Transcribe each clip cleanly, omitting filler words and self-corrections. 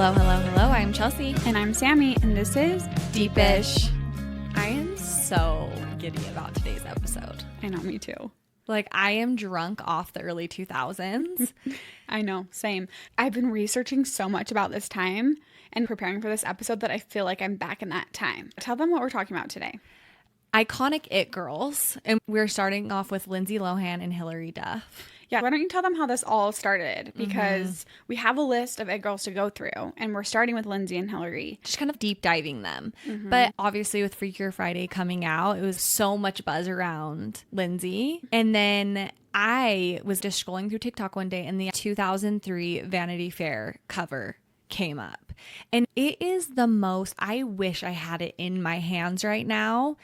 Hello, hello, hello. I'm Chelsey. And I'm Sammy, and this is Deepish. I am so giddy about today's episode. I know, me too. Like, I am drunk off the early 2000s. I know, same. I've been researching so much about this time and preparing for this episode that I feel like I'm back in that time. Tell them what we're talking about today. Iconic it girls. And we're starting off with Lindsay Lohan and Hilary Duff. Yeah, why don't you tell them how this all started? Because we have a list of it girls to go through, and we're starting with Lindsay and Hilary. Just kind of deep diving them. But obviously with Freakier Friday coming out, it was so much buzz around Lindsay. And then I was just scrolling through TikTok one day and the 2003 Vanity Fair cover came up. And it is the most, I wish I had it in my hands right now.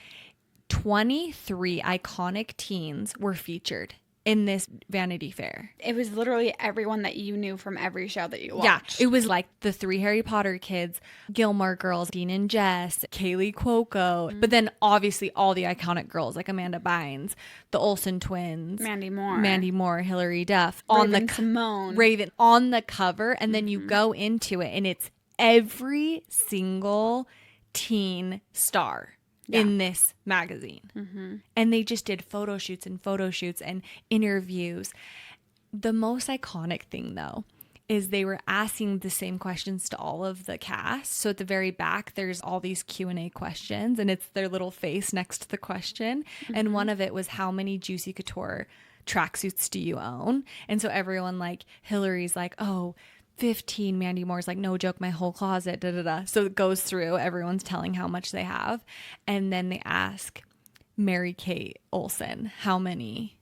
23 iconic teens were featured in this Vanity Fair. It was literally everyone that you knew from every show that you watched. Yeah, it was like the 3 Harry Potter kids, Gilmore Girls, Dean and Jess, Kaylee Cuoco, but then obviously all the iconic girls like Amanda Bynes, the Olsen twins, Mandy Moore, Hilary Duff, Simone, Raven on the cover, and then you go into it and it's every single teen star. Yeah. In this magazine. And they just did photo shoots and interviews. The most iconic thing though is they were asking the same questions to all of the cast. So at the very back there's all these Q&A questions and it's their little face next to the question. And one of it was, how many Juicy Couture tracksuits do you own? And so everyone, like Hilary's like, oh, 15. Mandy Moore's like, no joke, my whole closet, da da da. So it goes through, everyone's telling how much they have. And then they ask Mary Kate Olsen, how many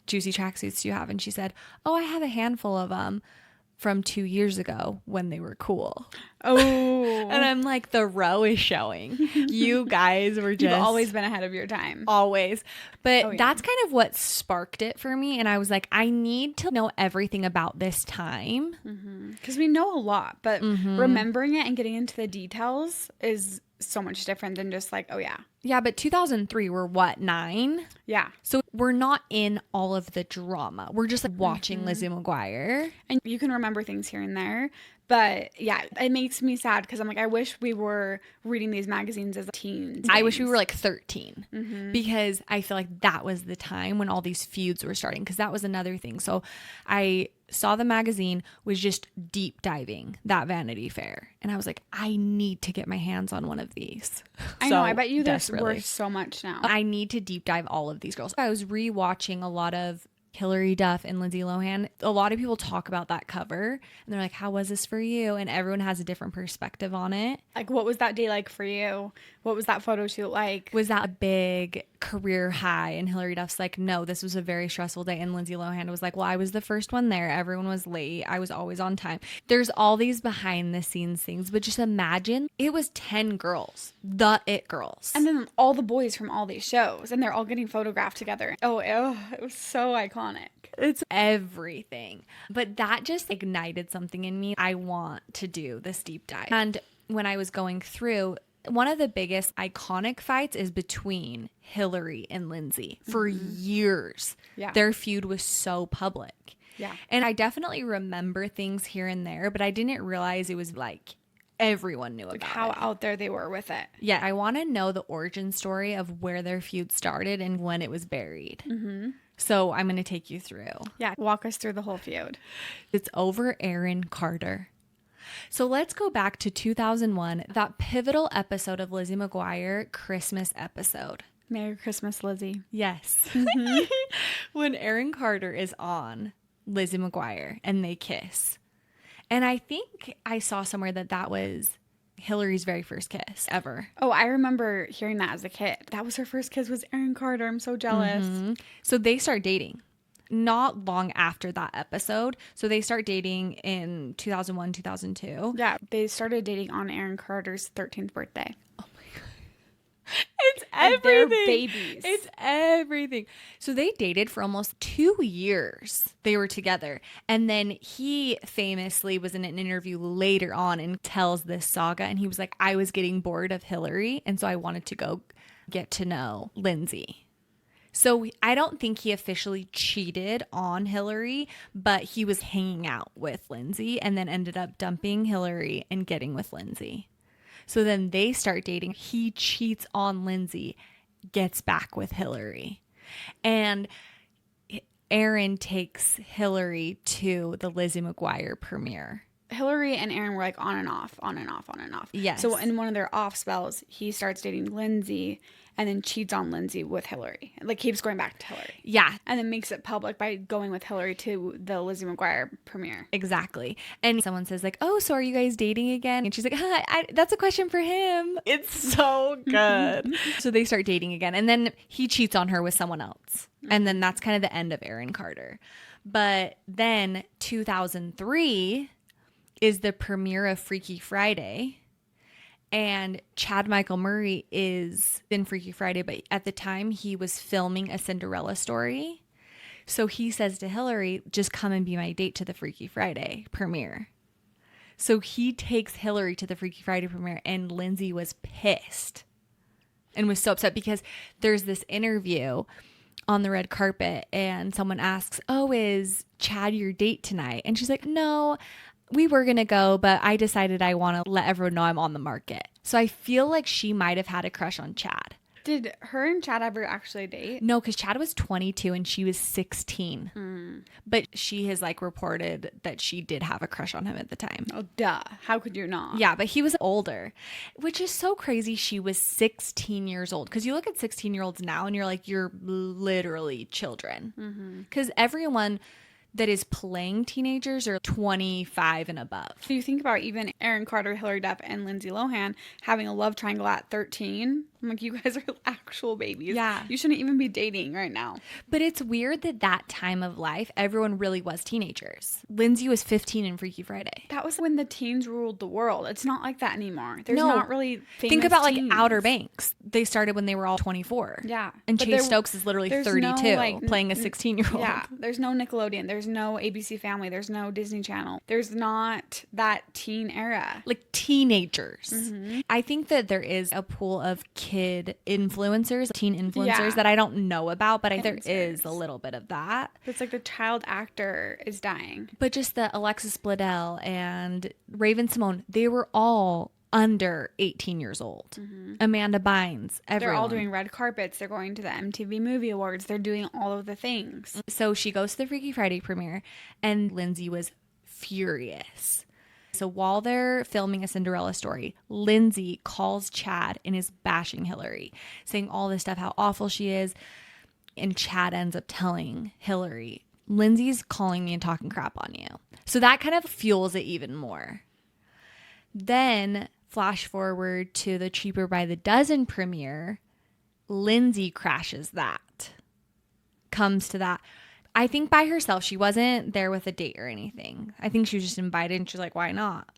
Juicy tracksuits do you have? And she said, oh, I have a handful of them from 2 years ago when they were cool. Oh. And I'm like, the row is showing. You guys were just... You've always been ahead of your time. Always. But that's kind of what sparked it for me. And I was like, I need to know everything about this time. Because we know a lot, but remembering it and getting into the details is so much different than just like, oh yeah. Yeah, but 2003, we're what, 9? Yeah. So we're not in all of the drama. We're just like watching Lizzie McGuire. And you can remember things here and there. But yeah, it makes me sad because I'm like, I wish we were reading these magazines as teens. I wish we were like 13 because I feel like that was the time when all these feuds were starting, because that was another thing. So I saw the magazine, was just deep diving that Vanity Fair. And I was like, I need to get my hands on one of these. I know. I bet you there's worth so much now. I need to deep dive all of these girls. I was rewatching a lot of Hilary Duff and Lindsay Lohan. A lot of people talk about that cover and they're like, how was this for you? And everyone has a different perspective on it. Like, what was that day like for you? What was that photo shoot like? Was that a big career high? And Hilary Duff's like, no, this was a very stressful day. And Lindsay Lohan was like, well, I was the first one there. Everyone was late. I was always on time. There's all these behind the scenes things, but just imagine it was 10 girls, the it girls. And then all the boys from all these shows, and they're all getting photographed together. Oh, it was so iconic. It's everything. But that just ignited something in me. I want to do this deep dive. And when I was going through, one of the biggest iconic fights is between Hilary and Lindsay for years. Yeah. Their feud was so public. Yeah. And I definitely remember things here and there, but I didn't realize it was like everyone knew about how it. out there they were with it. Yeah. I want to know the origin story of where their feud started and when it was buried. So I'm going to take you through. Yeah. Walk us through the whole feud. It's over Aaron Carter. So let's go back to 2001, that pivotal episode of Lizzie McGuire, Christmas episode. Merry Christmas, Lizzie. Yes. When Aaron Carter is on Lizzie McGuire and they kiss. And I think I saw somewhere that was Hilary's very first kiss ever. Oh, I remember hearing that as a kid. That was her first kiss, was Aaron Carter. I'm so jealous. So they start dating not long after that episode. So they start dating in 2001, 2002. Yeah, they started dating on Aaron Carter's 13th birthday. Oh my God. It's everything. They're babies. It's everything. So they dated for almost 2 years. They were together. And then he famously was in an interview later on and tells this saga. And he was like, I was getting bored of Hilary. And so I wanted to go get to know Lindsay. So I don't think he officially cheated on Hilary, but he was hanging out with Lindsay and then ended up dumping Hilary and getting with Lindsay. So then they start dating. He cheats on Lindsay, gets back with Hilary. And Aaron takes Hilary to the Lizzie McGuire premiere. Hilary and Aaron were like on and off, on and off, on and off. Yes. So in one of their off spells, he starts dating Lindsay and then cheats on Lindsay with Hilary. Like keeps going back to Hilary. Yeah. And then makes it public by going with Hilary to the Lizzie McGuire premiere. Exactly. And someone says like, oh, so are you guys dating again? And she's like, that's a question for him. It's so good. So they start dating again. And then he cheats on her with someone else. And then that's kind of the end of Aaron Carter. But then 2003 is the premiere of Freaky Friday. And Chad Michael Murray is in Freaky Friday, but at the time he was filming A Cinderella Story. So he says to Hilary, just come and be my date to the Freaky Friday premiere. So he takes Hilary to the Freaky Friday premiere, and Lindsay was pissed and was so upset because there's this interview on the red carpet and someone asks, oh, is Chad your date tonight? And she's like, no, we were going to go, but I decided I want to let everyone know I'm on the market. So I feel like she might have had a crush on Chad. Did her and Chad ever actually date? No, because Chad was 22 and she was 16. But she has like reported that she did have a crush on him at the time. Oh, duh. How could you not? Yeah, but he was older, which is so crazy. She was 16 years old. Because you look at 16-year-olds now and you're like, you're literally children. Because everyone that is playing teenagers are 25 and above. So you think about even Aaron Carter, Hilary Duff, and Lindsay Lohan having a love triangle at 13. I'm like, you guys are actual babies. Yeah. You shouldn't even be dating right now. But it's weird that time of life, everyone really was teenagers. Lindsay was 15 in Freaky Friday. That was when the teens ruled the world. It's not like that anymore. There's not really famous Think about teens. like Outer Banks. They started when they were all 24. Yeah. And But Chase Stokes is literally 32 playing a 16-year-old. Yeah. There's no Nickelodeon. There's no ABC Family. There's no Disney Channel. There's not that teen era. Like teenagers. I think that there is a pool of teen influencers that I don't know about, but I think there is a little bit of that. It's like the child actor is dying. But just the Alexis Bledel and Raven Simone, they were all under 18 years old. Amanda Bynes, everyone. They're all doing red carpets. They're going to the MTV Movie Awards. They're doing all of the things. So she goes to the Freaky Friday premiere, and Lindsay was furious. So while they're filming A Cinderella Story, Lindsay calls Chad and is bashing Hilary, saying all this stuff, how awful she is. And Chad ends up telling Hilary, Lindsay's calling me and talking crap on you. So that kind of fuels it even more. Then flash forward to the Cheaper by the Dozen premiere. Lindsay crashes that. Comes to that. I think by herself. She wasn't there with a date or anything. I think she was just invited and she's like, why not?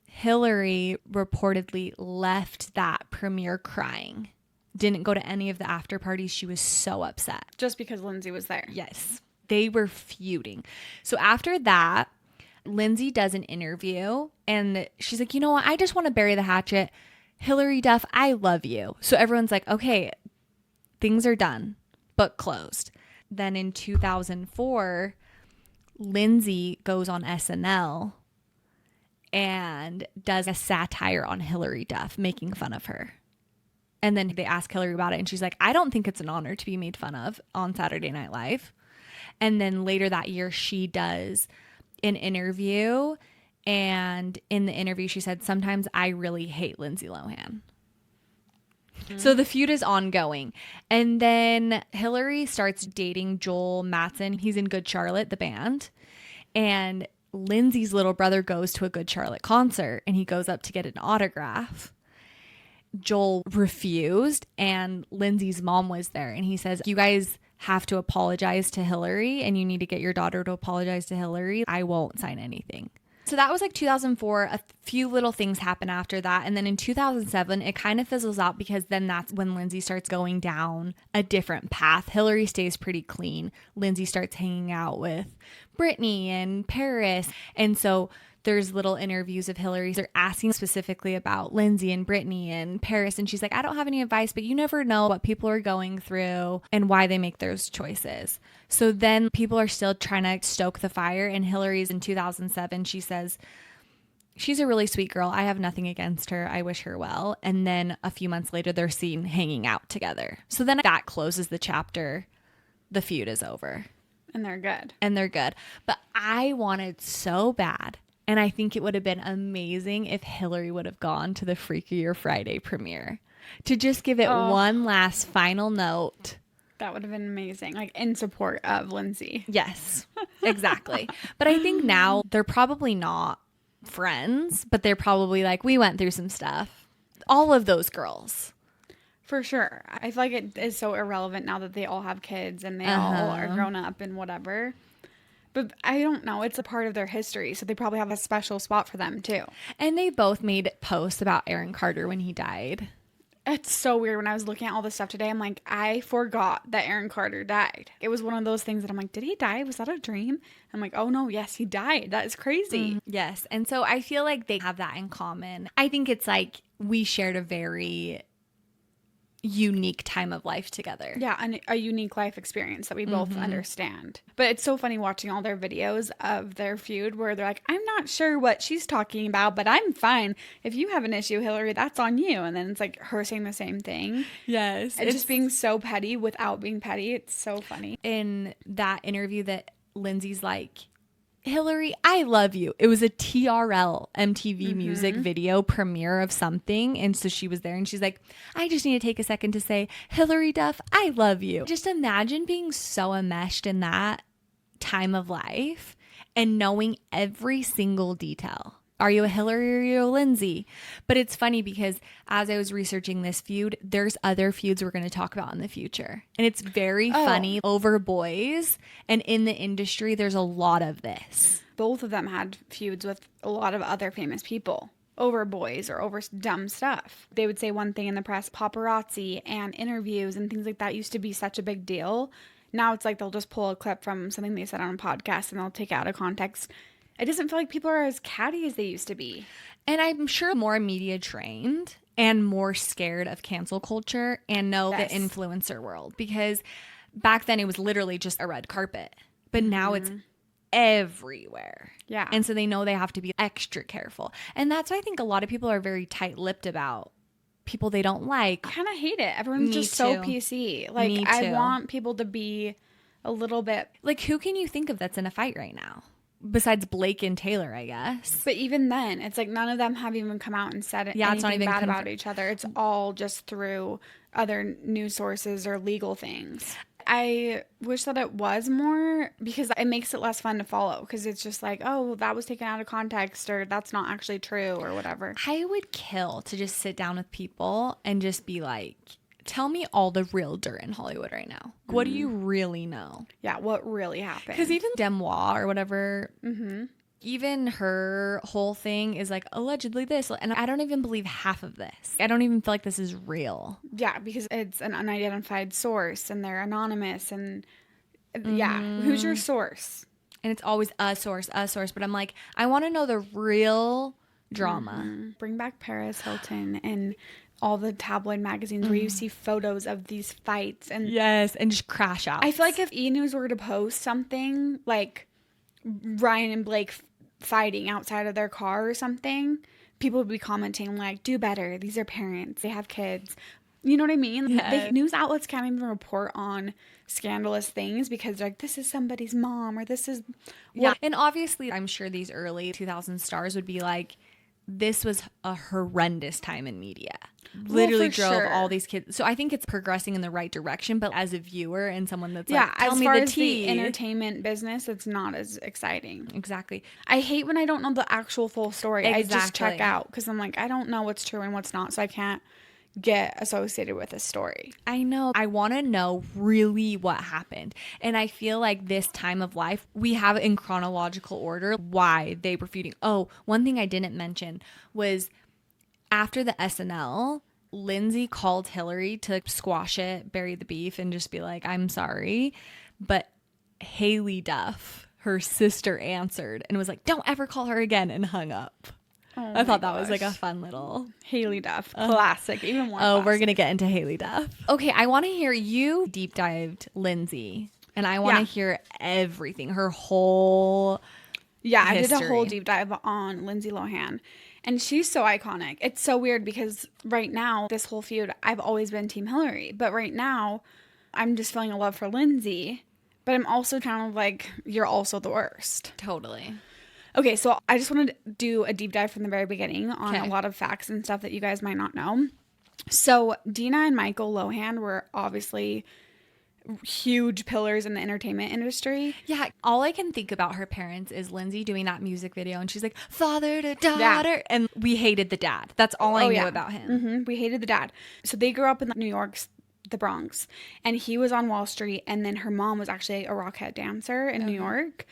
Hilary reportedly left that premiere crying. Didn't go to any of the after parties. She was so upset. Just because Lindsay was there. Yes. They were feuding. So after that, Lindsay does an interview and she's like, you know what? I just want to bury the hatchet. Hilary Duff, I love you. So everyone's like, okay, things are done, book closed. Then in 2004, Lindsay goes on SNL and does a satire on Hilary Duff, making fun of her. And then they ask Hilary about it and she's like, I don't think it's an honor to be made fun of on Saturday Night Live. And then later that year, she does an interview. And in the interview, she said, sometimes I really hate Lindsay Lohan. So the feud is ongoing. And then Hilary starts dating Joel Mattson. He's in Good Charlotte, the band. And Lindsay's little brother goes to a Good Charlotte concert and he goes up to get an autograph. Joel refused and Lindsay's mom was there. And he says, you guys have to apologize to Hilary and you need to get your daughter to apologize to Hilary. I won't sign anything. So that was like 2004. A few little things happen after that. And then in 2007, it kind of fizzles out because then that's when Lindsay starts going down a different path. Hilary stays pretty clean. Lindsay starts hanging out with Brittany and Paris. And so there's little interviews of Hilary. They're asking specifically about Lindsay and Brittany and Paris. And she's like, I don't have any advice, but you never know what people are going through and why they make those choices. So then people are still trying to stoke the fire. And Hilary's in 2007, she says, she's a really sweet girl. I have nothing against her. I wish her well. And then a few months later, they're seen hanging out together. So then that closes the chapter. The feud is over. And they're good. And they're good. But I wanted so bad. And I think it would have been amazing if Hilary would have gone to the Freakier Friday premiere to just give it one last final note. That would have been amazing. Like in support of Lindsay. Yes, exactly. But I think now they're probably not friends, but they're probably like, we went through some stuff. All of those girls. For sure. I feel like it is so irrelevant now that they all have kids and they all are grown up and whatever. But I don't know. It's a part of their history. So they probably have a special spot for them too. And they both made posts about Aaron Carter when he died. It's so weird. When I was looking at all this stuff today, I'm like, I forgot that Aaron Carter died. It was one of those things that I'm like, did he die? Was that a dream? I'm like, oh no, yes, he died. That is crazy. Yes. And so I feel like they have that in common. I think it's like we shared a very unique time of life together. Yeah, and a unique life experience that we both understand. But it's so funny watching all their videos of their feud where they're like, I'm not sure what she's talking about, but I'm fine. If you have an issue, Hilary, that's on you. And then it's like her saying the same thing. Yes. It's just being so petty without being petty. It's so funny. In that interview that Lindsay's like, Hilary, I love you. It was a TRL MTV music video premiere of something. And so she was there and she's like, I just need to take a second to say, Hilary Duff, I love you. Just imagine being so enmeshed in that time of life and knowing every single detail. Are you a Hilary or are you a Lindsay? But it's funny because as I was researching this feud, there's other feuds we're going to talk about in the future. And it's very funny over boys. And in the industry, there's a lot of this. Both of them had feuds with a lot of other famous people over boys or over dumb stuff. They would say one thing in the press, paparazzi and interviews and things like that used to be such a big deal. Now it's like they'll just pull a clip from something they said on a podcast and they'll take it out of context. It doesn't feel like people are as catty as they used to be. And I'm sure more media trained and more scared of cancel culture and know the influencer world. Because back then it was literally just a red carpet. But now it's everywhere. Yeah. And so they know they have to be extra careful. And that's why I think a lot of people are very tight-lipped about people they don't like. I kind of hate it. Everyone's just so PC. Like, I want people to be a little bit... Like, who can you think of that's in a fight right now? Besides Blake and Taylor, I guess. But even then, it's like none of them have even come out and said anything it's not even bad about each other. It's all just through other news sources or legal things. I wish that it was more because it makes it less fun to follow because it's just like, oh, that was taken out of context or that's not actually true or whatever. I would kill to just sit down with people and just be like, tell me all the real dirt in Hollywood right now. What do you really know? Yeah, what really happened? Because even Demois or whatever, even her whole thing is like allegedly this. And I don't even believe half of this. I don't even feel like this is real. Yeah, because it's an unidentified source and they're anonymous. And yeah, who's your source? And it's always a source. But I'm like, I want to know the real drama. Bring back Paris Hilton and all the tabloid magazines where you see photos of these fights and and just crash out. I feel like if E-News were to post something like Ryan and Blake fighting outside of their car or something, people would be commenting like, do better, these are parents, they have kids, you know what I mean? The news outlets can't even report on scandalous things because they're like, this is somebody's mom or this is and obviously I'm sure these early 2000 stars would be like, this was a horrendous time in media. Literally drove all these kids. So I think it's progressing in the right direction. But as a viewer and someone that's like, tell me the tea. The entertainment business, it's not as exciting. Exactly. I hate when I don't know the actual full story. I just check out because I'm like, I don't know what's true and what's not. So I can't get associated with a story. I know. I want to know really what happened. And I feel like this time of life, we have in chronological order why they were feuding. Oh, one thing I didn't mention was after the SNL, Lindsay called Hilary to squash it, bury the beef, and just be like, I'm sorry. But Haley Duff, her sister answered and was like, don't ever call her again, and hung up. Oh I thought that my was like a gosh. fun little. Haley Duff. Classic. Even more Oh, we're classic. going to get into Haley Duff. Okay, I want to hear you deep dived Lindsay. And I want to Yeah. hear everything, her whole Yeah, I did a whole history. deep dive on Lindsay Lohan. And she's so iconic. It's so weird because right now, this whole feud, I've always been Team Hilary. But right now, I'm just feeling a love for Lindsay. But I'm also kind of like, you're also the worst. Totally. Okay, so I just want to do a deep dive from the very beginning on Okay. a lot of facts and stuff that you guys might not know. So Dina and Michael Lohan were obviously huge pillars in the entertainment industry. Yeah, all I can think about her parents is Lindsay doing that music video, and she's like, father to daughter. And we hated the dad. That's all I knew about him. We hated the dad. So they grew up in New York's the Bronx, and he was on Wall Street, and then her mom was actually a Rockette dancer in New York.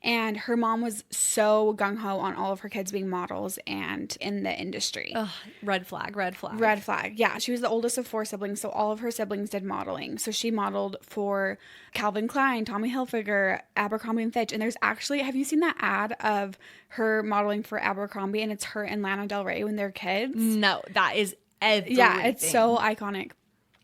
And her mom was so gung-ho on all of her kids being models and in the industry. Ugh, red flag, red flag. Red flag. Yeah. She was the oldest of 4 siblings, so all of her siblings did modeling. So she modeled for Calvin Klein, Tommy Hilfiger, Abercrombie and Fitch. And there's actually, have you seen that ad of her modeling for Abercrombie? And it's her and Lana Del Rey when they're kids. No, that is everything. Yeah, it's so iconic.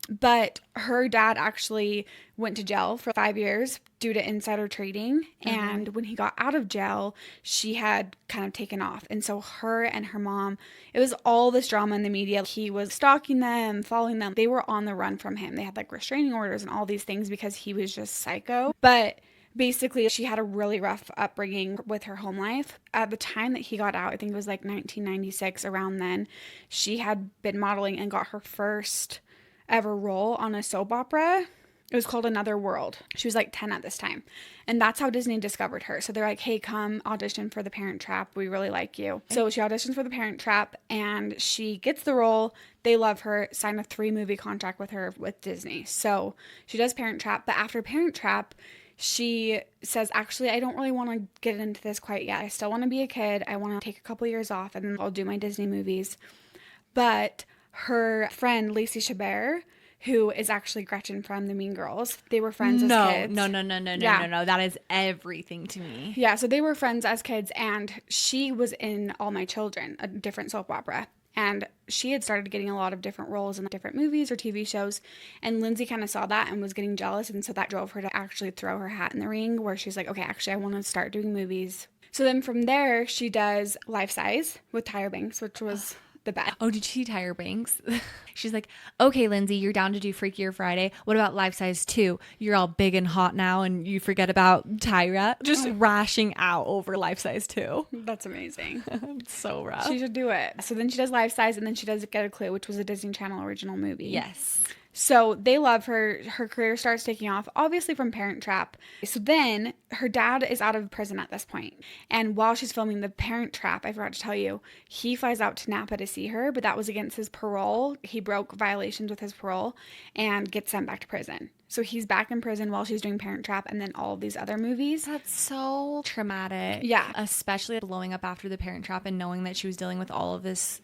But her dad actually went to jail for 5 years due to insider trading. And when he got out of jail, she had kind of taken off. And so her and her mom, it was all this drama in the media. He was stalking them, following them. They were on the run from him. They had like restraining orders and all these things because he was just psycho. But basically, she had a really rough upbringing with her home life. At the time that he got out, I think it was like 1996, around then, she had been modeling and got her first ever role on a soap opera. It was called Another World. She was like 10 at this time. And that's how Disney discovered her. So they're like, hey, come audition for The Parent Trap. We really like you. So she auditions for The Parent Trap and she gets the role. They love her, sign a 3-movie contract with her with Disney. So she does Parent Trap. But after Parent Trap, she says, actually, I don't really want to get into this quite yet. I still want to be a kid. I want to take a couple years off and then I'll do my Disney movies. But her friend, Lacey Chabert, who is actually Gretchen from the Mean Girls, they were friends as kids. No. Yeah. No. That is everything to me. Yeah, so they were friends as kids, and she was in All My Children, a different soap opera. And she had started getting a lot of different roles in different movies or TV shows. And Lindsay kind of saw that and was getting jealous. And so that drove her to actually throw her hat in the ring, where she's like, okay, actually, I want to start doing movies. So then from there, she does Life Size with Tyra Banks, which was the best. Oh, did she Tyra Banks? She's like, okay, Lindsay, you're down to do Freakier Friday. What about Life Size 2? You're all big and hot now and you forget about Tyra. Just rashing out over Life Size 2. That's amazing. It's so rough. She should do it. So then she does Life Size, and then she does Get a Clue, which was a Disney Channel original movie. Yes. So they love her. Her career starts taking off, obviously from Parent Trap. So then her dad is out of prison at this point. And while she's filming The Parent Trap, I forgot to tell you, he flies out to Napa to see her, but that was against his parole. He broke violations with his parole and gets sent back to prison. So he's back in prison while she's doing Parent Trap and then all of these other movies. That's so traumatic. Yeah. Especially blowing up after The Parent Trap and knowing that she was dealing with all of this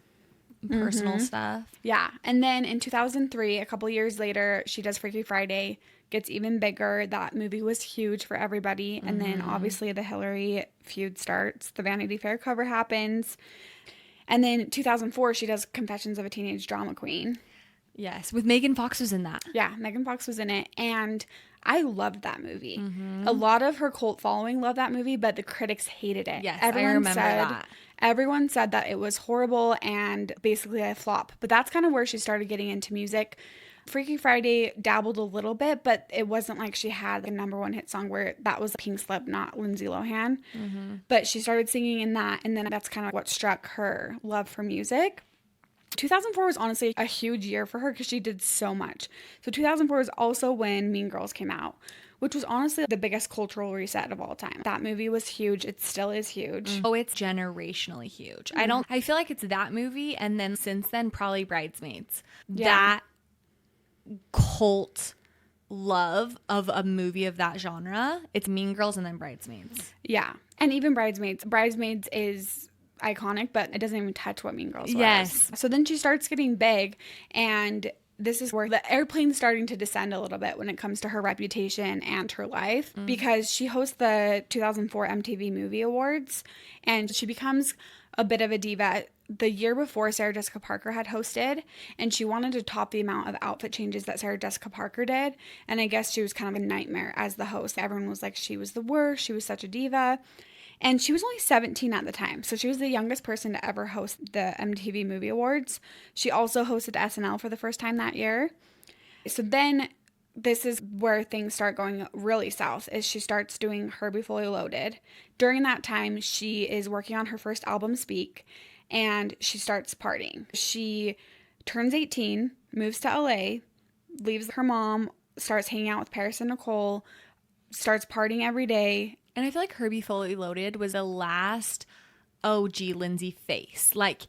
personal stuff. Yeah. And then in 2003, a couple years later, she does Freaky Friday, gets even bigger. That movie was huge for everybody. And then obviously the Hilary feud starts. The Vanity Fair cover happens. And then 2004, she does Confessions of a Teenage Drama Queen. Yes. With Megan Fox was in that. Yeah, Megan Fox was in it. And I loved that movie. A lot of her cult following loved that movie, but the critics hated it. Yes, I remember that. Everyone said that it was horrible and basically a flop. But that's kind of where she started getting into music. Freaky Friday dabbled a little bit, but it wasn't like she had a #1 hit song where that was Pink Slip, not Lindsay Lohan. But she started singing in that, and then that's kind of what struck her love for music. 2004 was honestly a huge year for her because she did so much. So 2004 was also when Mean Girls came out, which was honestly the biggest cultural reset of all time. That movie was huge. It still is huge. Oh, it's generationally huge. I feel like it's that movie, and then since then probably Bridesmaids. Yeah. That cult love of a movie of that genre. It's Mean Girls and then Bridesmaids. Yeah. And even Bridesmaids. Bridesmaids is iconic, but it doesn't even touch what Mean Girls was. Yes. So then she starts getting big, and this is where the airplane's starting to descend a little bit when it comes to her reputation and her life, because she hosts the 2004 MTV Movie Awards, and she becomes a bit of a diva. The year before, Sarah Jessica Parker had hosted, and she wanted to top the amount of outfit changes that Sarah Jessica Parker did, and I guess she was kind of a nightmare as the host. Everyone was like, she was the worst, she was such a diva. And she was only 17 at the time, so she was the youngest person to ever host the MTV Movie Awards. She also hosted SNL for the first time that year. So then this is where things start going really south, is she starts doing Herbie Fully Loaded. During that time, she is working on her first album, Speak, and she starts partying. She turns 18, moves to LA, leaves her mom, starts hanging out with Paris and Nicole, starts partying every day. And I feel like Herbie Fully Loaded was the last OG Lindsay face. Like,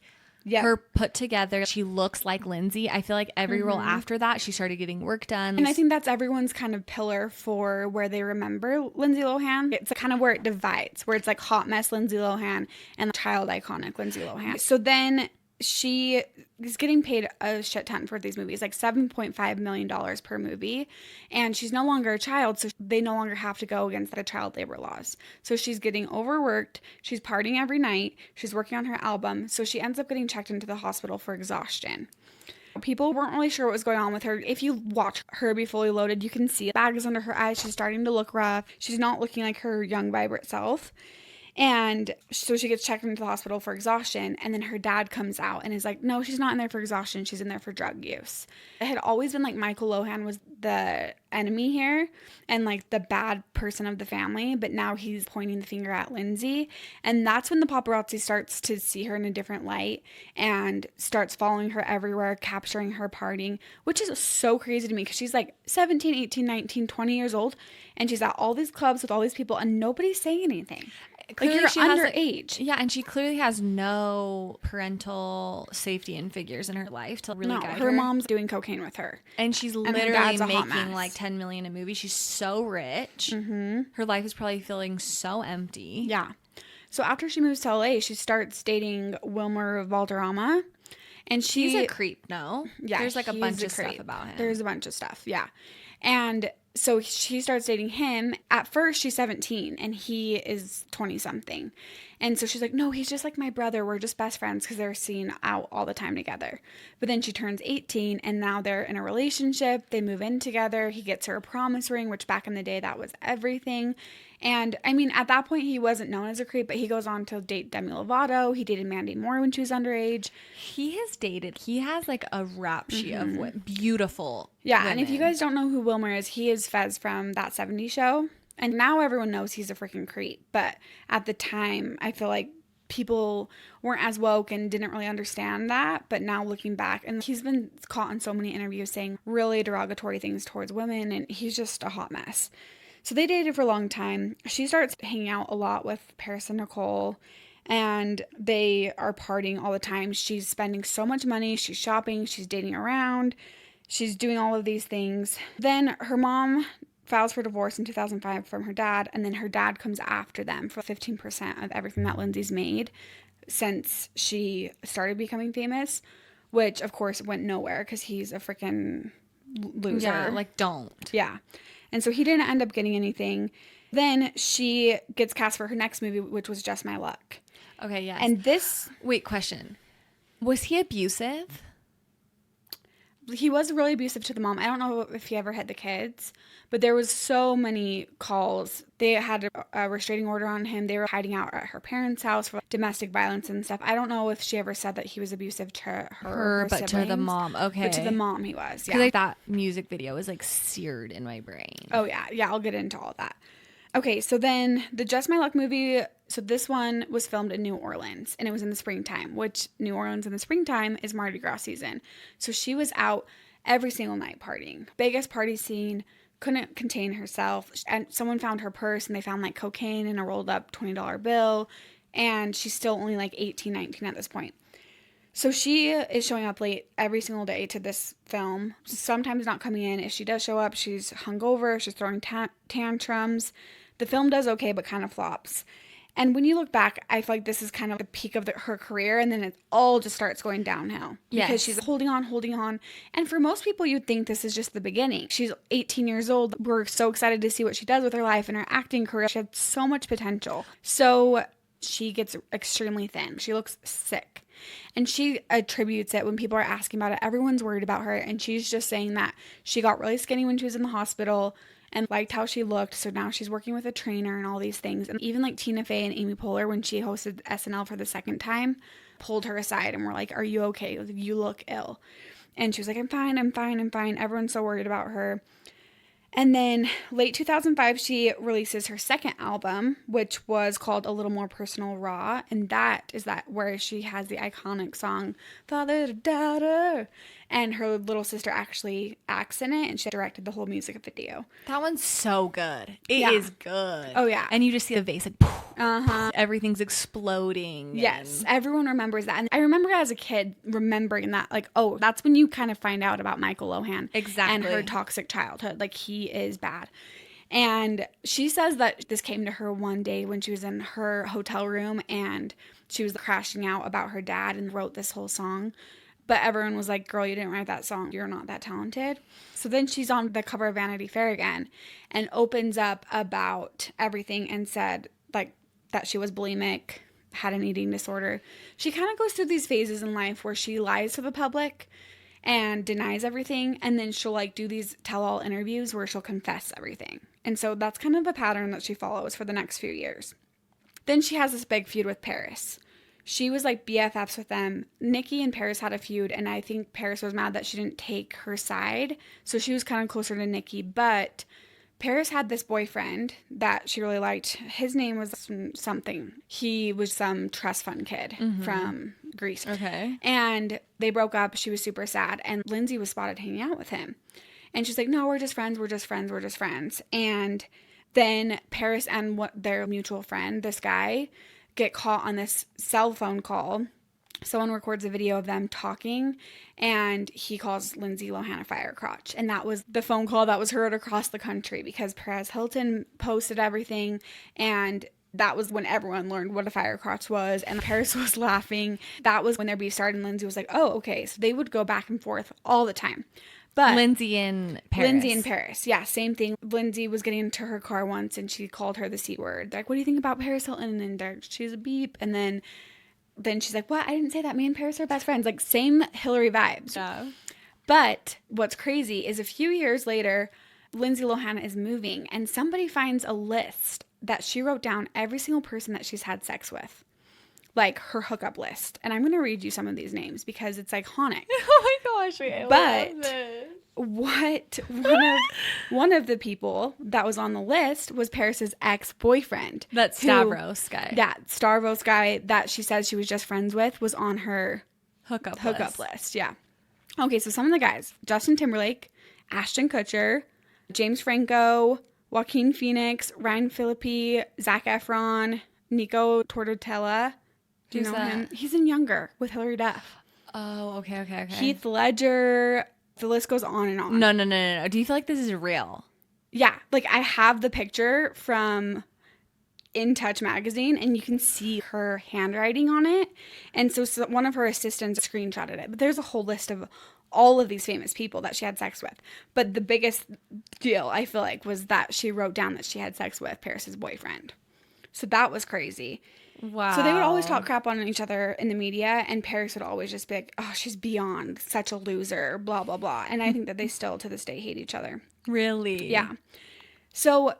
her put together, she looks like Lindsay. I feel like every role after that, she started getting work done. And I think that's everyone's kind of pillar for where they remember Lindsay Lohan. It's kind of where it divides, where it's like hot mess Lindsay Lohan and child iconic Lindsay Lohan. So then she is getting paid a shit ton for these movies, like $7.5 million per movie. And she's no longer a child, so they no longer have to go against the child labor laws. So she's getting overworked. She's partying every night. She's working on her album. So she ends up getting checked into the hospital for exhaustion. People weren't really sure what was going on with her. If you watch Herbie Fully Loaded, you can see bags under her eyes. She's starting to look rough. She's not looking like her young, vibrant self. And so she gets checked into the hospital for exhaustion, and then her dad comes out and is like, no, she's not in there for exhaustion. She's in there for drug use. It had always been like Michael Lohan was the enemy here and like the bad person of the family, but now he's pointing the finger at Lindsay. And that's when the paparazzi starts to see her in a different light and starts following her everywhere, capturing her partying, which is so crazy to me because she's like 17, 18, 19, 20 years old, and she's at all these clubs with all these people and nobody's saying anything. Clearly like, you're underage. Yeah, and she clearly has no parental safety and figures in her life to really guide her. Her mom's doing cocaine with her. And she's literally making like $10 million a movie. She's so rich. Her life is probably feeling so empty. Yeah. So after she moves to LA, she starts dating Wilmer Valderrama. And he's a creep, no? Yeah. There's like a bunch of stuff about him. There's a bunch of stuff, yeah. And so she starts dating him. At first, she's 17, and he is 20-something. And so she's like, no, he's just like my brother. We're just best friends because they're seen out all the time together. But then she turns 18, and now they're in a relationship. They move in together. He gets her a promise ring, which back in the day, that was everything. And, I mean, at that point, he wasn't known as a creep, but he goes on to date Demi Lovato. He dated Mandy Moore when she was underage. He has, like, a rap sheet of beautiful women. And if you guys don't know who Wilmer is, he is Fez from That 70s Show. And now everyone knows he's a freaking creep. But at the time, I feel like people weren't as woke and didn't really understand that. But now looking back, and he's been caught in so many interviews saying really derogatory things towards women, and he's just a hot mess. So they dated for a long time. She starts hanging out a lot with Paris and Nicole, and they are partying all the time. She's spending so much money. She's shopping. She's dating around. She's doing all of these things. Then her mom files for divorce in 2005 from her dad, and then her dad comes after them for 15% of everything that Lindsay's made since she started becoming famous, which, of course, went nowhere because he's a freaking loser. Yeah, like, don't. Yeah. And so he didn't end up getting anything. Then she gets cast for her next movie, which was Just My Luck. Okay, yes. And this... Wait, question. Was he abusive? He was really abusive to the mom. I don't know if he ever had the kids, but there was so many calls. They had a restraining order on him. They were hiding out at her parents' house for domestic violence and stuff. I don't know if she ever said that he was abusive to her but siblings, to the mom. Okay. But to the mom he was, yeah. Because like, that music video was like seared in my brain. Oh, yeah. Yeah, I'll get into all that. Okay, so then the Just My Luck movie, so this one was filmed in New Orleans, and it was in the springtime, which New Orleans in the springtime is Mardi Gras season. So she was out every single night partying. Biggest party scene, couldn't contain herself, and someone found her purse, and they found like cocaine in a rolled up $20 bill, and she's still only like 18, 19 at this point. So she is showing up late every single day to this film, sometimes not coming in. If she does show up, she's hungover, she's throwing tantrums. The film does okay, but kind of flops. And when you look back, I feel like this is kind of the peak of her career, and then it all just starts going downhill. Yes. Because she's holding on. And for most people, you'd think this is just the beginning. She's 18 years old. We're so excited to see what she does with her life and her acting career. She had so much potential. So she gets extremely thin. She looks sick. And she attributes it when people are asking about it. Everyone's worried about her. And she's just saying that she got really skinny when she was in the hospital and liked how she looked. So now she's working with a trainer and all these things. And even like Tina Fey and Amy Poehler, when she hosted SNL for the second time, pulled her aside and were like, "Are you okay? You look ill." And she was like, I'm fine. Everyone's so worried about her. And then late 2005, she releases her second album, which was called A Little More Personal Raw. And that is where she has the iconic song, Father to Daughter. And her little sister actually acts in it, and she directed the whole music video. That one's so good. It is good. Oh, yeah. And you just see the vase like, poof, everything's exploding. Yes, everyone remembers that. And I remember as a kid remembering that, like, oh, that's when you kind of find out about Michael Lohan. Exactly. And her toxic childhood. Like, he is bad. And she says that this came to her one day when she was in her hotel room and she was crashing out about her dad and wrote this whole song. But everyone was like, girl, you didn't write that song. You're not that talented. So then she's on the cover of Vanity Fair again and opens up about everything and said, like, that she was bulimic, had an eating disorder. She kind of goes through these phases in life where she lies to the public and denies everything. And then she'll, like, do these tell-all interviews where she'll confess everything. And so that's kind of a pattern that she follows for the next few years. Then she has this big feud with Paris. She was like BFFs with them. Nikki and Paris had a feud, and I think Paris was mad that she didn't take her side. So she was kind of closer to Nikki. But Paris had this boyfriend that she really liked. His name was something. He was some trust fund kid from Greece. Okay. And they broke up. She was super sad. And Lindsay was spotted hanging out with him. And she's like, no, we're just friends. And then Paris and their mutual friend, this guy, get caught on this cell phone call. Someone records a video of them talking, and he calls Lindsay Lohan a fire crotch. And that was the phone call that was heard across the country because Perez Hilton posted everything, and that was when everyone learned what a fire crotch was, and Paris was laughing. That was when their beef started, and Lindsay was like, oh, okay. So they would go back and forth all the time. But Lindsay and Paris. Yeah, same thing. Lindsay was getting into her car once and she called her the C word. They're like, what do you think about Paris Hilton? And then she's a beep. And then she's like, what? I didn't say that. Me and Paris are best friends. Like, same Hilary vibes. Yeah. But what's crazy is a few years later, Lindsay Lohan is moving and somebody finds a list that she wrote down every single person that she's had sex with. Like, her hookup list. And I'm going to read you some of these names because it's iconic. Oh my gosh, I love this. What one of the people that was on the list was Paris's ex-boyfriend. That Stavros guy. That Stavros guy that she said she was just friends with was on her hookup list. Yeah. Okay, so some of the guys: Justin Timberlake, Ashton Kutcher, James Franco, Joaquin Phoenix, Ryan Phillippe, Zac Efron, Nico Tortorella. Do you know him? He's in Younger with Hilary Duff. Oh, okay. Heath Ledger. The list goes on and on. No. Do you feel like this is real? Yeah. Like, I have the picture from In Touch magazine, and you can see her handwriting on it. And so one of her assistants screenshotted it. But there's a whole list of all of these famous people that she had sex with. But the biggest deal, I feel like, was that she wrote down that she had sex with Paris's boyfriend. So that was crazy. Wow. So they would always talk crap on each other in the media, and Paris would always just be like, oh, she's beyond such a loser, blah, blah, blah. And I think that they still, to this day, hate each other. Really? Yeah. So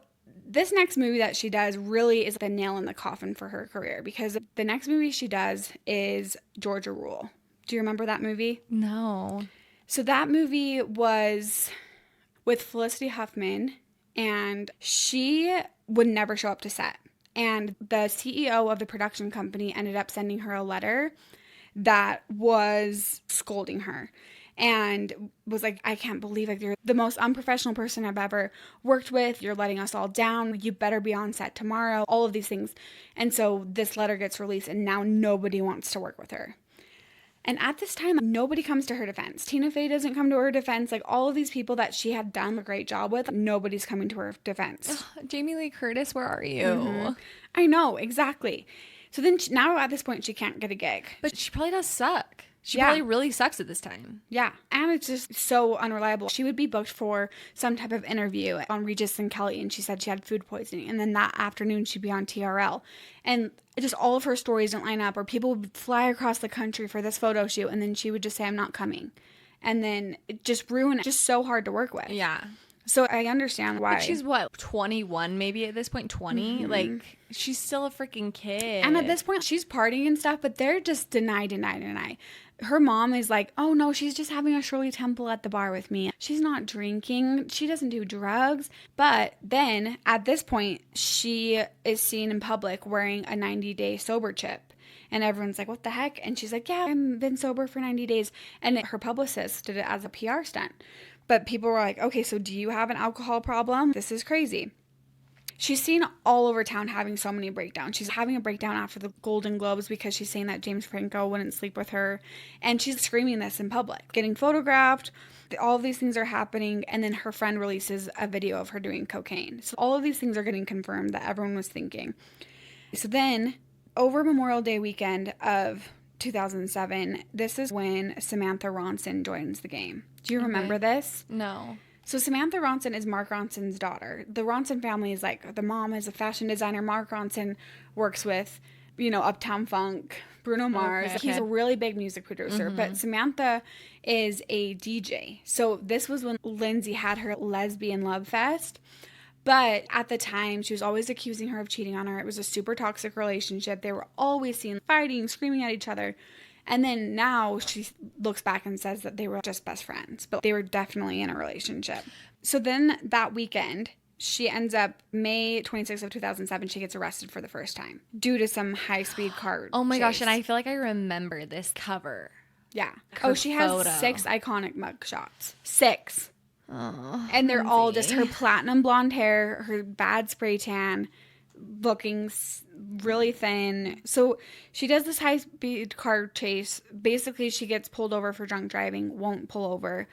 this next movie that she does really is the nail in the coffin for her career, because the next movie she does is Georgia Rule. Do you remember that movie? No. So that movie was with Felicity Huffman, and she would never show up to set. And the CEO of the production company ended up sending her a letter that was scolding her and was like, I can't believe it. You're the most unprofessional person I've ever worked with. You're letting us all down. You better be on set tomorrow. All of these things. And so this letter gets released, and now nobody wants to work with her. And at this time, nobody comes to her defense. Tina Fey doesn't come to her defense. Like, all of these people that she had done a great job with, nobody's coming to her defense. Ugh, Jamie Lee Curtis, where are you? Mm-hmm. I know, exactly. So then now at this point, she can't get a gig. But she probably does suck. She probably really sucks at this time. Yeah. And it's just so unreliable. She would be booked for some type of interview on Regis and Kelly, and she said she had food poisoning. And then that afternoon, she'd be on TRL. And just all of her stories don't line up, or people would fly across the country for this photo shoot, and then she would just say, I'm not coming. And then it just ruined it. Just so hard to work with. Yeah. So I understand why. But she's what, 21 maybe at this point? 20? Mm-hmm. Like, she's still a freaking kid. And at this point, she's partying and stuff, but they're just deny. Her mom is like, oh no, she's just having a Shirley Temple at the bar with me. She's not drinking. She doesn't do drugs. But then at this point, she is seen in public wearing a 90-day sober chip. And everyone's like, what the heck? And she's like, yeah, I've been sober for 90 days. And her publicist did it as a PR stunt. But people were like, okay, so do you have an alcohol problem? This is crazy. She's seen all over town having so many breakdowns. She's having a breakdown after the Golden Globes because she's saying that James Franco wouldn't sleep with her. And she's screaming this in public, getting photographed. All of these things are happening. And then her friend releases a video of her doing cocaine. So all of these things are getting confirmed that everyone was thinking. So then over Memorial Day weekend of 2007, this is when Samantha Ronson joins the game. Do you remember this? No. So Samantha Ronson is Mark Ronson's daughter. The Ronson family is like, the mom is a fashion designer. Mark Ronson works with, Uptown Funk, Bruno Mars. Okay. He's a really big music producer. Mm-hmm. But Samantha is a DJ. So this was when Lindsay had her lesbian love fest. But at the time, she was always accusing her of cheating on her. It was a super toxic relationship. They were always seen fighting, screaming at each other. And then now she looks back and says that they were just best friends. But they were definitely in a relationship. So then that weekend, she ends up, May 26th of 2007, she gets arrested for the first time due to some high-speed car Oh my chase. gosh, and I feel like I remember this cover. Yeah. She photo. has 6 iconic mugshots. 6. Oh, and they're Lindsay. all just her platinum blonde hair, her bad spray tan, looking really thin. So she does this high-speed car chase. Basically, she gets pulled over for drunk driving, won't pull over.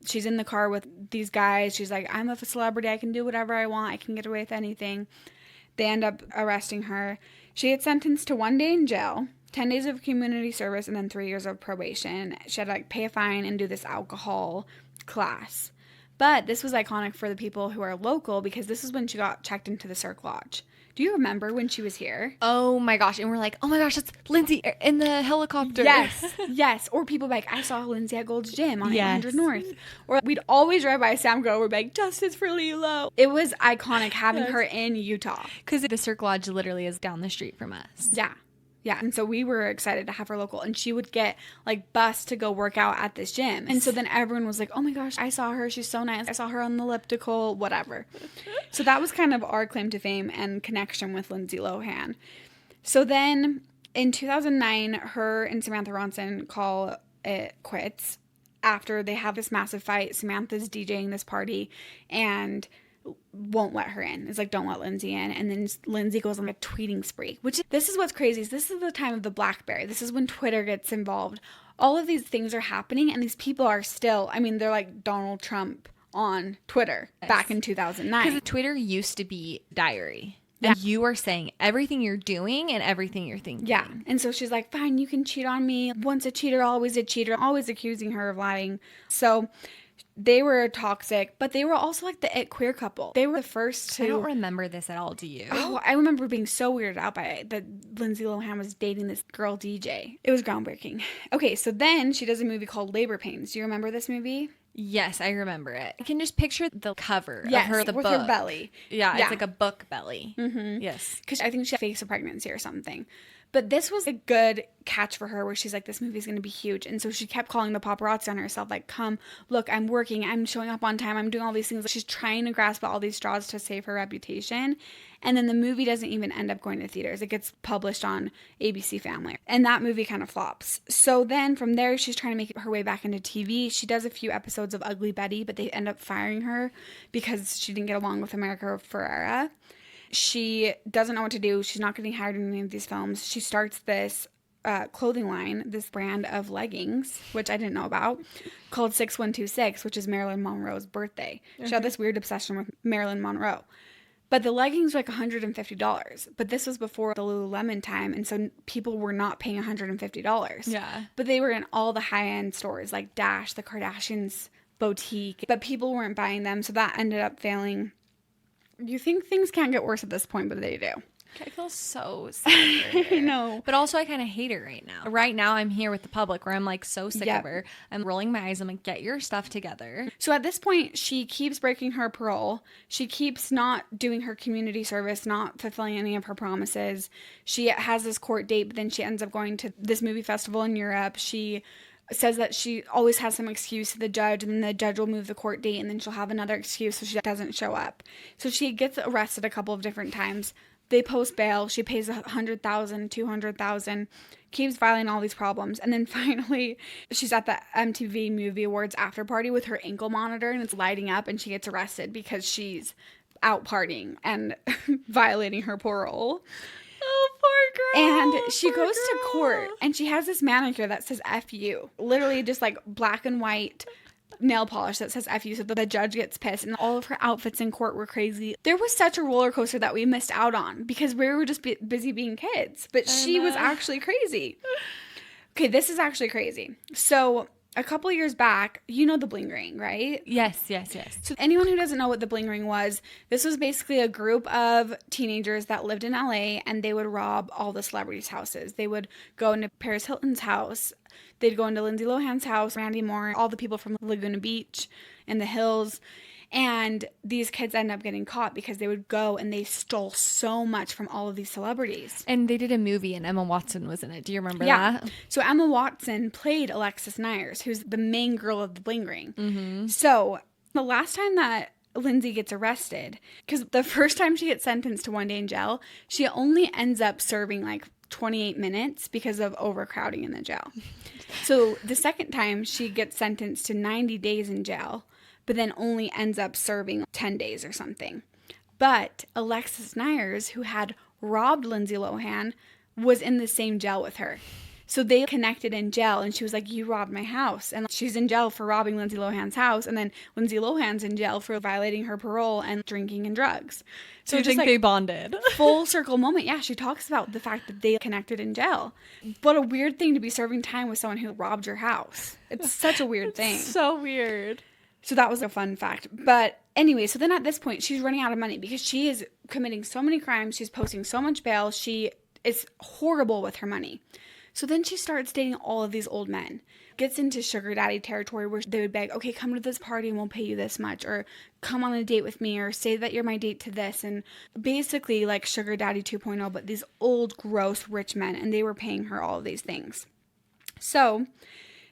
She's in the car with these guys. She's like, I'm a celebrity. I can do whatever I want. I can get away with anything. They end up arresting her. She gets sentenced to 1 day in jail, 10 days of community service, and then 3 years of probation. She had to pay a fine and do this alcohol class. But this was iconic for the people who are local because this is when she got checked into the Cirque Lodge. Do you remember when she was here? Oh my gosh. And we're like, oh my gosh, that's Lindsay in the helicopter. Yes. Yes. Or people like, I saw Lindsay at Gold's Gym on 800 North. Or we'd always drive by Samco. We're like, justice for Lilo. It was iconic having her in Utah. Because the Cirque Lodge literally is down the street from us. Yeah. Yeah, and so we were excited to have her local, and she would get bused to go work out at this gym. And so then everyone was like, oh my gosh, I saw her. She's so nice. I saw her on the elliptical, whatever. So that was kind of our claim to fame and connection with Lindsay Lohan. So then in 2009, her and Samantha Ronson call it quits after they have this massive fight. Samantha's DJing this party and won't let her in. It's like, don't let Lindsay in. And then Lindsay goes on a tweeting spree, this is what's crazy. This is the time of the BlackBerry. This is when Twitter gets involved. All of these things are happening, and these people are still, they're like Donald Trump on Twitter back in 2009. Because Twitter used to be diary. And you are saying everything you're doing and everything you're thinking. Yeah. And so she's like, fine, you can cheat on me. Once a cheater, always a cheater. Always accusing her of lying. So they were toxic, but they were also the it queer couple. They were the first to... I don't remember this at all, do you? Oh, I remember being so weirded out by it, that Lindsay Lohan was dating this girl DJ. It was groundbreaking. Okay, so then she does a movie called Labor Pains. Do you remember this movie? Yes, I remember it. I can just picture the cover of her, the with book. Her belly. Yeah, it's like a book belly. Mm-hmm. Yes. Because I think she fakes a pregnancy or something. But this was a good catch for her where she's like, this movie's going to be huge. And so she kept calling the paparazzi on herself, like, come, look, I'm working. I'm showing up on time. I'm doing all these things. She's trying to grasp at all these straws to save her reputation. And then the movie doesn't even end up going to theaters. It gets published on ABC Family. And that movie kind of flops. So then from there, she's trying to make her way back into TV. She does a few episodes of Ugly Betty, but they end up firing her because she didn't get along with America Ferrera. She doesn't know what to do. She's not getting hired in any of these films. She starts this clothing line, this brand of leggings, which I didn't know about, called 6126, which is Marilyn Monroe's birthday. She had this weird obsession with Marilyn Monroe. But the leggings were like $150. But this was before the Lululemon time, and so people were not paying $150. Yeah. But they were in all the high-end stores like Dash, the Kardashians' boutique. But people weren't buying them, so that ended up failing. You think things can't get worse at this point, but they do. I feel so sad for her. I know. But also I kind of hate her right now. Right now I'm here with the public where I'm like so sick of her. I'm rolling my eyes. I'm like, get your stuff together. So at this point, she keeps breaking her parole. She keeps not doing her community service, not fulfilling any of her promises. She has this court date, but then she ends up going to this movie festival in Europe. She says that she always has some excuse to the judge, and then the judge will move the court date, and then she'll have another excuse so she doesn't show up. So she gets arrested a couple of different times. They post bail. She pays $100,000, $200,000, keeps filing all these problems. And then finally, she's at the MTV Movie Awards after party with her ankle monitor, and it's lighting up, and she gets arrested because she's out partying and violating her parole. Oh, poor girl. And she goes to court, and she has this manicure that says F you. Literally just like black and white nail polish that says F you, so the judge gets pissed, and all of her outfits in court were crazy. There was such a roller coaster that we missed out on because we were just busy being kids, but she was actually crazy. Okay, this is actually crazy. So a couple years back, you know the bling ring, right? Yes. So anyone who doesn't know what the bling ring was, this was basically a group of teenagers that lived in LA, and they would rob all the celebrities' houses. They would go into Paris Hilton's house. They'd go into Lindsay Lohan's house, Randy Moore, all the people from Laguna Beach and the Hills. And these kids end up getting caught because they would go and they stole so much from all of these celebrities. And they did a movie and Emma Watson was in it. Do you remember that? So Emma Watson played Alexis Nyers, who's the main girl of the bling ring. Mm-hmm. So the last time that Lindsay gets arrested, because the first time she gets sentenced to 1 day in jail, she only ends up serving like 28 minutes because of overcrowding in the jail. So the second time she gets sentenced to 90 days in jail, but then only ends up serving 10 days or something. But Alexis Nyers, who had robbed Lindsay Lohan, was in the same jail with her. So they connected in jail, and she was like, you robbed my house. And she's in jail for robbing Lindsay Lohan's house, and then Lindsay Lohan's in jail for violating her parole and drinking and drugs. So you think they bonded? Full circle moment. Yeah, she talks about the fact that they connected in jail. What a weird thing to be serving time with someone who robbed your house. It's such a weird thing. So weird. So that was a fun fact. But anyway, so then at this point, she's running out of money because she is committing so many crimes. She's posting so much bail. She is horrible with her money. So then she starts dating all of these old men. Gets into sugar daddy territory where they would beg, okay, come to this party and we'll pay you this much. Or come on a date with me, or say that you're my date to this. And basically like sugar daddy 2.0, but these old, gross, rich men. And they were paying her all of these things. So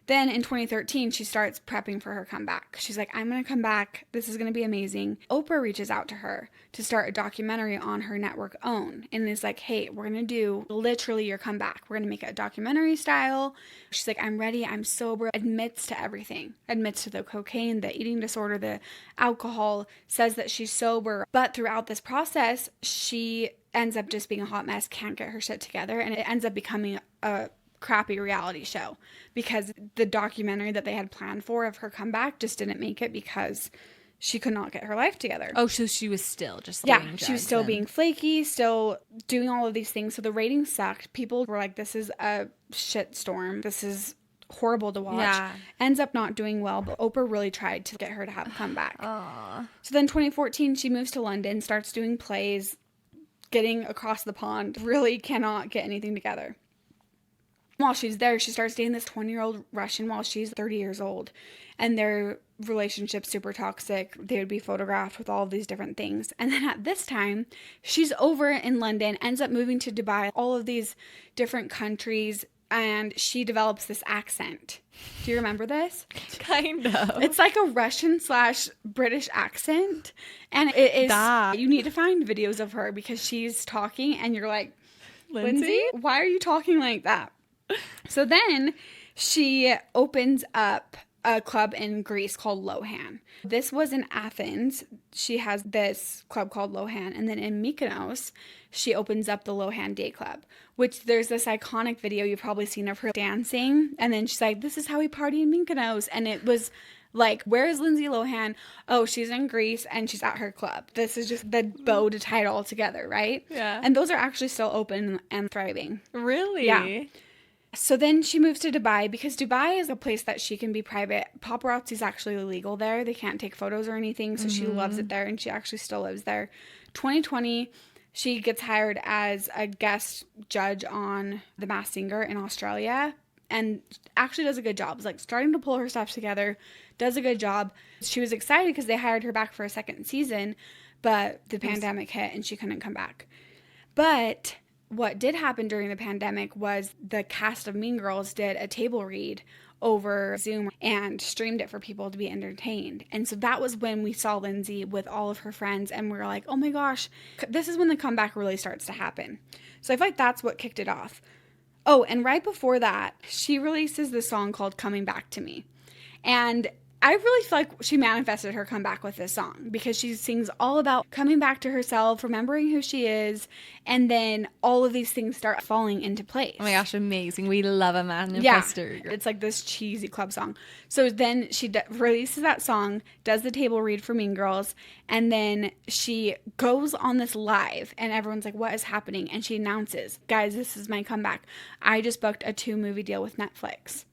then in 2013, she starts prepping for her comeback. She's like, I'm going to come back. This is going to be amazing. Oprah reaches out to her to start a documentary on her network OWN. And is like, hey, we're going to do literally your comeback. We're going to make it a documentary style. She's like, I'm ready. I'm sober. Admits to everything. Admits to the cocaine, the eating disorder, the alcohol. Says that she's sober. But throughout this process, she ends up just being a hot mess. Can't get her shit together. And it ends up becoming a crappy reality show because the documentary that they had planned for of her comeback just didn't make it because she could not get her life together. Oh, so she was still just she was still being flaky, still doing all of these things. So the ratings sucked. People were like, this is a shit storm. This is horrible to watch. Yeah. Ends up not doing well, but Oprah really tried to get her to have a comeback. So then 2014, she moves to London, starts doing plays, getting across the pond, really cannot get anything together. While she's there, she starts dating this 20-year-old Russian while she's 30 years old. And their relationship's super toxic. They would be photographed with all of these different things. And then at this time, she's over in London, ends up moving to Dubai, all of these different countries, and she develops this accent. Do you remember this? Kind of. It's like a Russian/British accent. And it is, you need to find videos of her because she's talking and you're like, Lindsay, why are you talking like that? So then she opens up a club in Greece called Lohan. This was in Athens. She has this club called Lohan. And then in Mykonos, she opens up the Lohan Day Club, which there's this iconic video you've probably seen of her dancing. And then she's like, this is how we party in Mykonos. And it was like, where is Lindsay Lohan? Oh, she's in Greece and she's at her club. This is just the bow to tie it all together, right? Yeah. And those are actually still open and thriving. Really? Yeah. So then she moves to Dubai because Dubai is a place that she can be private. Paparazzi is actually illegal there. They can't take photos or anything. So she loves it there and she actually still lives there. 2020, she gets hired as a guest judge on The Masked Singer in Australia and actually does a good job. It's like starting to pull her stuff together, does a good job. She was excited because they hired her back for a second season, but the pandemic hit and she couldn't come back. But what did happen during the pandemic was the cast of Mean Girls did a table read over Zoom and streamed it for people to be entertained. And so that was when we saw Lindsay with all of her friends and we were like, oh my gosh, this is when the comeback really starts to happen. So I feel like that's what kicked it off. Oh, and right before that, she releases this song called Coming Back to Me. And I really feel like she manifested her comeback with this song because she sings all about coming back to herself, remembering who she is, and then all of these things start falling into place. Oh my gosh, amazing. We love a manifester. Yeah, it's like this cheesy club song. So then she releases that song, does the table read for Mean Girls, and then she goes on this live, and everyone's like, what is happening? And she announces, guys, this is my comeback. I just booked a 2-movie deal with Netflix.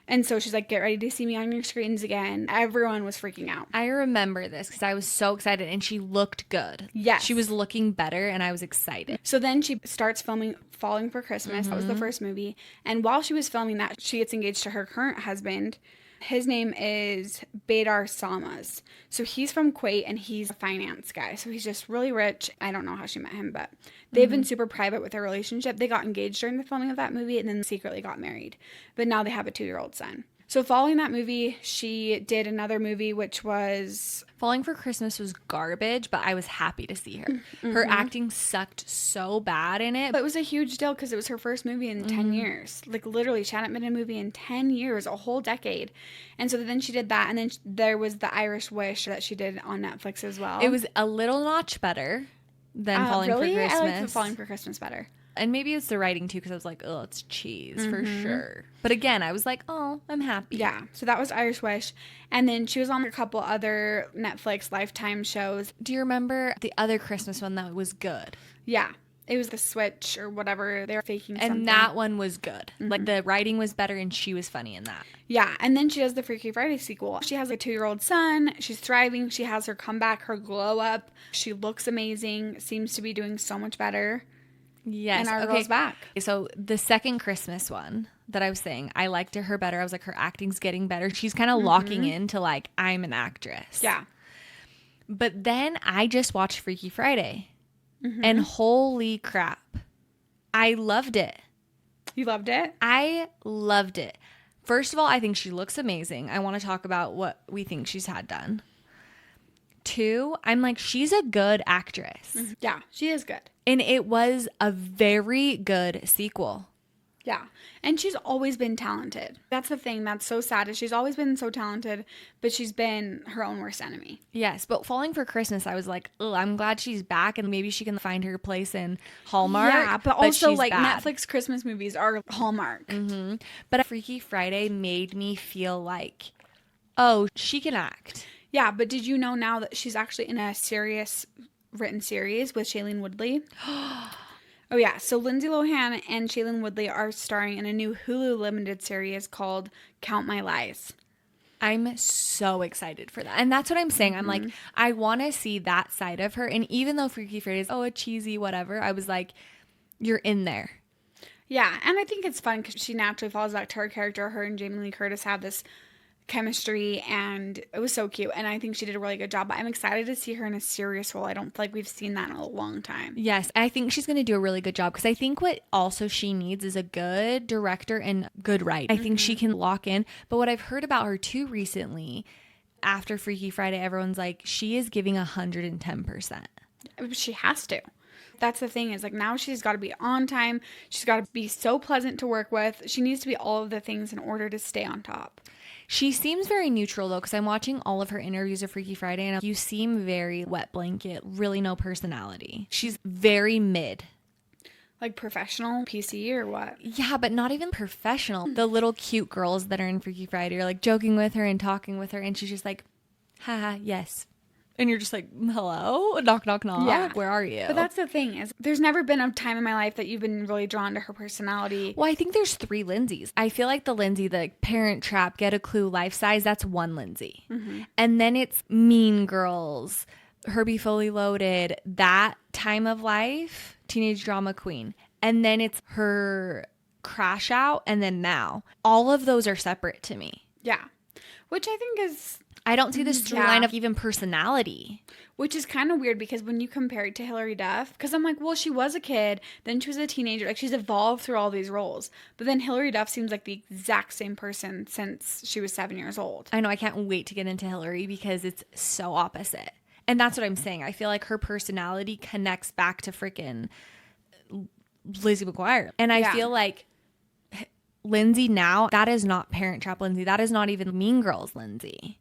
And so she's like, get ready to see me on your screens again. Everyone was freaking out. I remember this because I was so excited and she looked good. Yes. She was looking better and I was excited. So then she starts filming Falling for Christmas. That was the first movie. And while she was filming that, she gets engaged to her current husband. His name is Badar Samas. So he's from Kuwait and he's a finance guy. So he's just really rich. I don't know how she met him, but they've been super private with their relationship. They got engaged during the filming of that movie and then secretly got married. But now they have a 2-year-old son. So following that movie, she did another movie, which was... Falling for Christmas was garbage, but I was happy to see her. Her acting sucked so bad in it. But it was a huge deal because it was her first movie in 10 years. Like, literally, she hadn't been in a movie in 10 years, a whole decade. And so then she did that, and then there was The Irish Wish that she did on Netflix as well. It was a little notch better than Falling for Christmas. I like Falling for Christmas better. And maybe it's the writing too, because I was like, oh, it's cheese for sure. But again, I was like, oh, I'm happy. Yeah. So that was Irish Wish. And then she was on a couple other Netflix Lifetime shows. Do you remember the other Christmas one that was good? Yeah. It was The Switch or whatever. They were faking something. And that one was good. Like the writing was better and she was funny in that. Yeah. And then she does the Freaky Friday sequel. She has a 2-year-old son. She's thriving. She has her comeback, her glow up. She looks amazing. Seems to be doing so much better. Yes. And our girl's back. So the second Christmas one that I was saying, I liked her better. I was like, her acting's getting better. She's kind of locking into like, I'm an actress. Yeah. But then I just watched Freaky Friday. And holy crap. I loved it. You loved it? I loved it. First of all, I think she looks amazing. I want to talk about what we think she's had done. 2, I'm like, she's a good actress. Yeah, she is good. And it was a very good sequel. Yeah. And she's always been talented. That's the thing that's so sad is she's always been so talented, but she's been her own worst enemy. Yes, but Falling for Christmas, I was like, oh, I'm glad she's back and maybe she can find her place in Hallmark. Yeah, but also like bad. Netflix Christmas movies are Hallmark. But Freaky Friday made me feel like, oh, she can act. Yeah, but did you know now that she's actually in a serious written series with Shailene Woodley? Oh, yeah. So Lindsay Lohan and Shailene Woodley are starring in a new Hulu limited series called Count My Lies. I'm so excited for that. And that's what I'm saying. I'm like, I want to see that side of her. And even though Freaky Friday is, oh, a cheesy whatever, I was like, you're in there. Yeah. And I think it's fun because she naturally falls back to her character. Her and Jamie Lee Curtis have this chemistry and it was so cute, and I think she did a really good job, but I'm excited to see her in a serious role. I don't feel like we've seen that in a long time. Yes, I think she's going to do a really good job because I think what also she needs is a good director and good writing. I think she can lock in, but what I've heard about her too recently after Freaky Friday, everyone's like, she is giving 110%. She has to. That's the thing is, like, now she's got to be on time. She's got to be so pleasant to work with. She needs to be all of the things in order to stay on top. She seems very neutral, though, because I'm watching all of her interviews of Freaky Friday, and you seem very wet blanket, really no personality. She's very mid. Like professional PC or what? Yeah, but not even professional. The little cute girls that are in Freaky Friday are like joking with her and talking with her, and she's just like, haha, yes. And you're just like, hello? Knock, knock, knock. Yeah. Where are you? But that's the thing is, there's never been a time in my life that you've been really drawn to her personality. Well, I think there's 3 Lindsays. I feel like the Lindsay, the Parent Trap, Get a Clue, Life Size, that's one Lindsay. Mm-hmm. And then it's Mean Girls, Herbie Fully Loaded, that time of life, Teenage Drama Queen. And then it's her Crash Out, and then now. All of those are separate to me. Yeah. Which I think is... I don't see this through line of even personality. Which is kind of weird because when you compare it to Hilary Duff, because I'm like, well, she was a kid, then she was a teenager. Like, she's evolved through all these roles. But then Hilary Duff seems like the exact same person since she was 7 years old. I know. I can't wait to get into Hilary because it's so opposite. And that's what I'm saying. I feel like her personality connects back to freaking Lizzie McGuire. And I feel like Lindsay now, that is not Parent Trap Lindsay. That is not even Mean Girls Lindsay.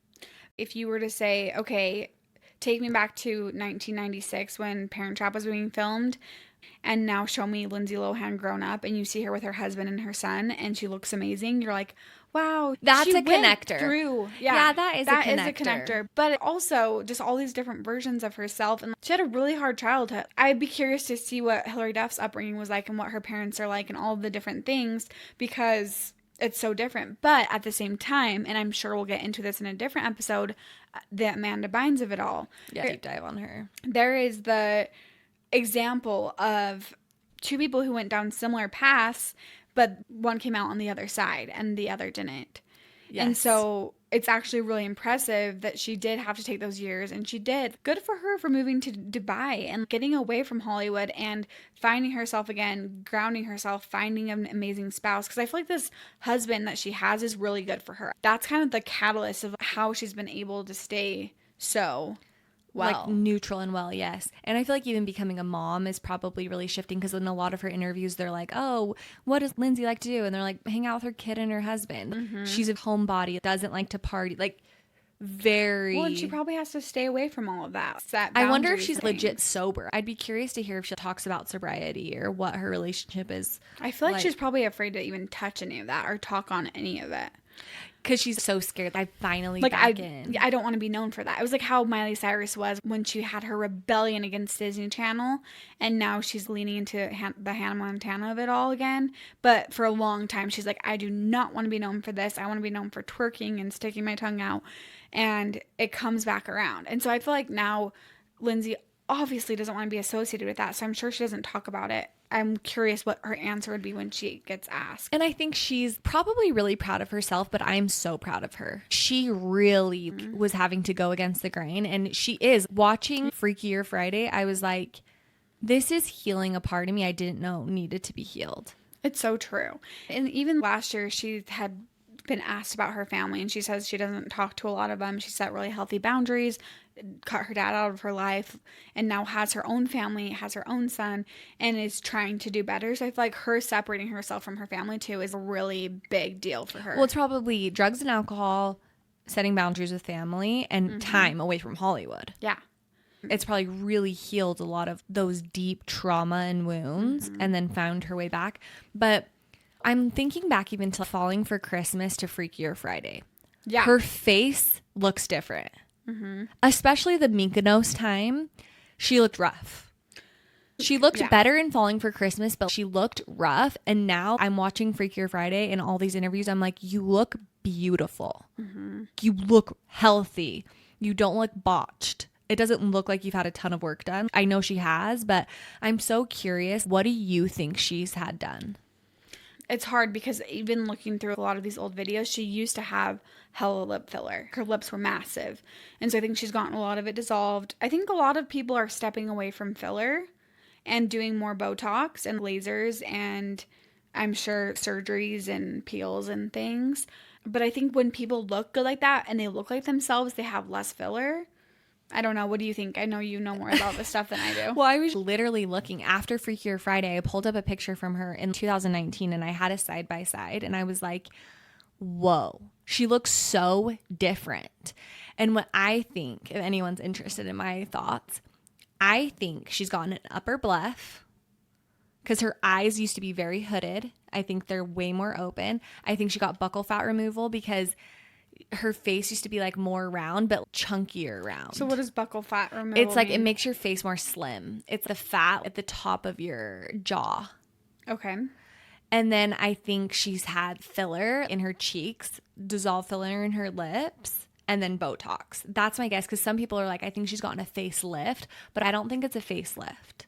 If you were to say, okay, take me back to 1996 when Parent Trap was being filmed, and now show me Lindsay Lohan grown up, and you see her with her husband and her son, and she looks amazing. You're like, wow, that's she a connector. Yeah, that is a connector. But also just all these different versions of herself, and she had a really hard childhood. I'd be curious to see what Hilary Duff's upbringing was like and what her parents are like and all the different things, because it's so different. But at the same time, and I'm sure we'll get into this in a different episode, the Amanda Bynes of it all. Yeah, deep dive on her. There is the example of 2 people who went down similar paths, but one came out on the other side and the other didn't. Yes. And so it's actually really impressive that she did have to take those years, and she did. Good for her for moving to Dubai and getting away from Hollywood and finding herself again, grounding herself, finding an amazing spouse. Because I feel like this husband that she has is really good for her. That's kind of the catalyst of how she's been able to stay so well. Like neutral and well, yes. And I feel like even becoming a mom is probably really shifting, because in a lot of her interviews, they're like, oh, what does Lindsay like to do? And they're like, hang out with her kid and her husband. Mm-hmm. She's a homebody, doesn't like to party. Like, very... Well, and she probably has to stay away from all of that. I wonder if she's legit sober. I'd be curious to hear if she talks about sobriety or what her relationship is. I feel like she's probably afraid to even touch any of that or talk on any of it. Because she's so scared. I finally in. I don't want to be known for that. It was like how Miley Cyrus was when she had her rebellion against Disney Channel, and now she's leaning into the Hannah Montana of it all again. But for a long time, she's like, I do not want to be known for this. I want to be known for twerking and sticking my tongue out. And it comes back around. And so I feel like now Lindsay obviously doesn't want to be associated with that. So I'm sure she doesn't talk about it. I'm curious what her answer would be when she gets asked. And I think she's probably really proud of herself, but I'm so proud of her. She really was having to go against the grain, and she is. Watching Freakier Friday, I was like, this is healing a part of me I didn't know needed to be healed. It's so true. And even last year, she had been asked about her family, and she says she doesn't talk to a lot of them. She set really healthy boundaries, cut her dad out of her life, and now has her own family, has her own son, and is trying to do better. So I feel like her separating herself from her family too is a really big deal for her. Well, it's probably drugs and alcohol, setting boundaries with family, and time away from Hollywood. Yeah. It's probably really healed a lot of those deep trauma and wounds, and then found her way back. But I'm thinking back even to Falling for Christmas to Freakier Friday. Yeah. Her face looks different. Mm-hmm. Especially the Mykonos time. She looked rough. She looked better in Falling for Christmas, but she looked rough. And now I'm watching Freakier Friday and all these interviews. I'm like, you look beautiful. Mm-hmm. You look healthy. You don't look botched. It doesn't look like you've had a ton of work done. I know she has, but I'm so curious. What do you think she's had done? It's hard because even looking through a lot of these old videos, she used to have hella lip filler. Her lips were massive. And so I think she's gotten a lot of it dissolved. I think a lot of people are stepping away from filler and doing more Botox and lasers and I'm sure surgeries and peels and things. But I think when people look good like that and they look like themselves, they have less filler. I don't know. What do you think? I know you know more about this stuff than I do. Well, I was literally looking after Freakier Friday. I pulled up a picture from her in 2019 and I had a side by side and I was like, whoa, she looks so different. And what I think, if anyone's interested in my thoughts, I think she's gotten an upper bluff because her eyes used to be very hooded. I think they're way more open. I think she got buccal fat removal because her face used to be like more round, but chunkier round. So what does buccal fat removal It's like mean? it makes your face more slim. It's the fat at the top of your jaw. Okay. And then I think she's had filler in her cheeks, dissolved filler in her lips, and then Botox. That's my guess because some people are like, I think she's gotten a facelift, but I don't think it's a facelift.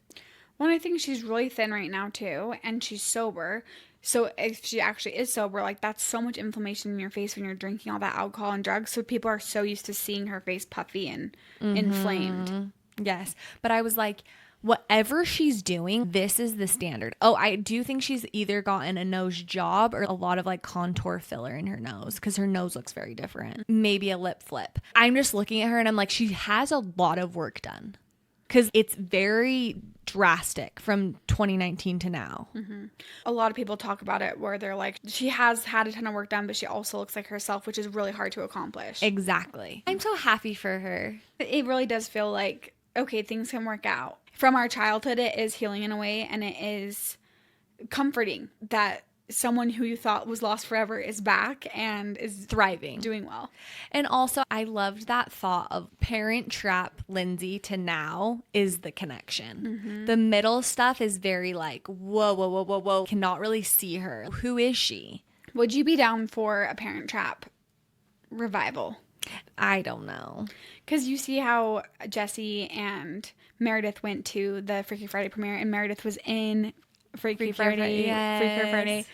Well, I think she's really thin right now too, and she's sober. So if she actually is sober, like that's so much inflammation in your face when you're drinking all that alcohol and drugs. So people are so used to seeing her face puffy and inflamed. Yes. But I was like, whatever she's doing, this is the standard. Oh, I do think she's either gotten a nose job or a lot of like contour filler in her nose because her nose looks very different. Maybe a lip flip. I'm just looking at her and I'm like, she has a lot of work done because it's very drastic from 2019 to now. A lot of people talk about it where they're like, she has had a ton of work done, but she also looks like herself, which is really hard to accomplish. Exactly. I'm so happy for her. It really does feel like, okay, things can work out. From our childhood, it is healing in a way, and it is comforting that someone who you thought was lost forever is back and is Thriving. doing well. And also, I loved that thought of Parent Trap Lindsay to now is the connection. The middle stuff is very like, whoa, whoa, whoa, whoa, whoa. Cannot really see her. Who is she? Would you be down for a Parent Trap revival? I don't know. Because you see how Jesse and Meredith went to the Freaky Friday premiere, and Meredith was in Freaky Friday, Freaker Friday.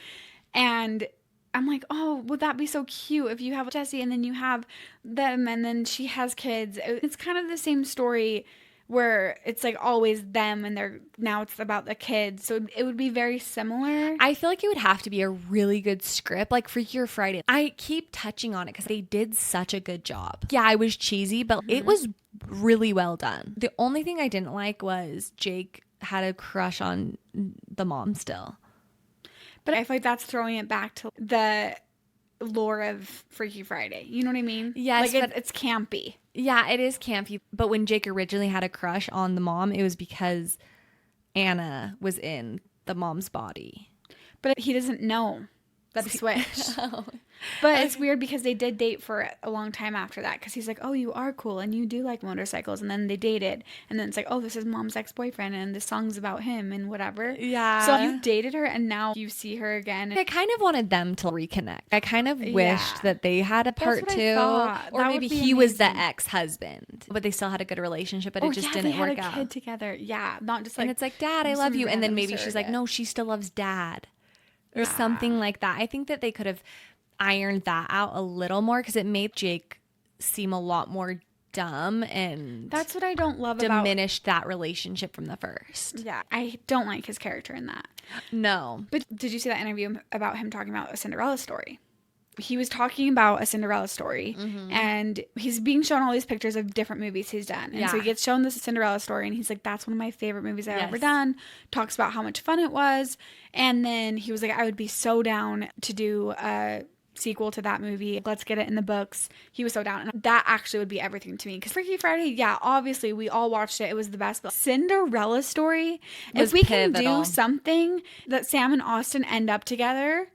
And I'm like, oh, would that be so cute if you have Jesse and then you have them and then she has kids? It's kind of the same story where it's like always them and now it's about the kids. So it would be very similar. I feel like it would have to be a really good script, like Freakier Friday. I keep touching on it because they did such a good job. Yeah, I was cheesy, but it was really well done. The only thing I didn't like was Jake had a crush on the mom still. But I feel like that's throwing it back to the lore of Freaky Friday. You know what I mean? Yes, like but it's campy. Yeah, it is campy. But when Jake originally had a crush on the mom, it was because Anna was in the mom's body. But he doesn't know that he switched. But it's weird because they did date for a long time after that because he's like, oh, you are cool and you do like motorcycles. And then they dated. And then it's like, oh, this is mom's ex-boyfriend and the song's about him and whatever. Yeah. So you dated her and now you see her again. I kind of wanted them to reconnect. I kind of wished that they had a part what I two. thought. Or That maybe would be he was the amazing. ex-husband. But they still had a good relationship, but it just they didn't had work a out. kid together. Yeah. Not just like. And it's like, Dad, I some love you. And then random maybe she's like, surrogate. no, she still loves Dad. Or something like that. I think that they could have ironed that out a little more because it made Jake seem a lot more dumb and That's what I don't love diminished that relationship from the first. Yeah. I don't like his character in that. No. But did you see that interview about him talking about a Cinderella story? He was talking about a Cinderella story and he's being shown all these pictures of different movies he's done. And so he gets shown this Cinderella story and he's like, that's one of my favorite movies I've ever done. Talks about how much fun it was. And then he was like, I would be so down to do a sequel to that movie. Let's get it in the books. He was so down. And that actually would be everything to me. Because Freaky Friday, yeah, obviously we all watched it. It was the best. But Cinderella story, if we can do something that Sam and Austin end up together,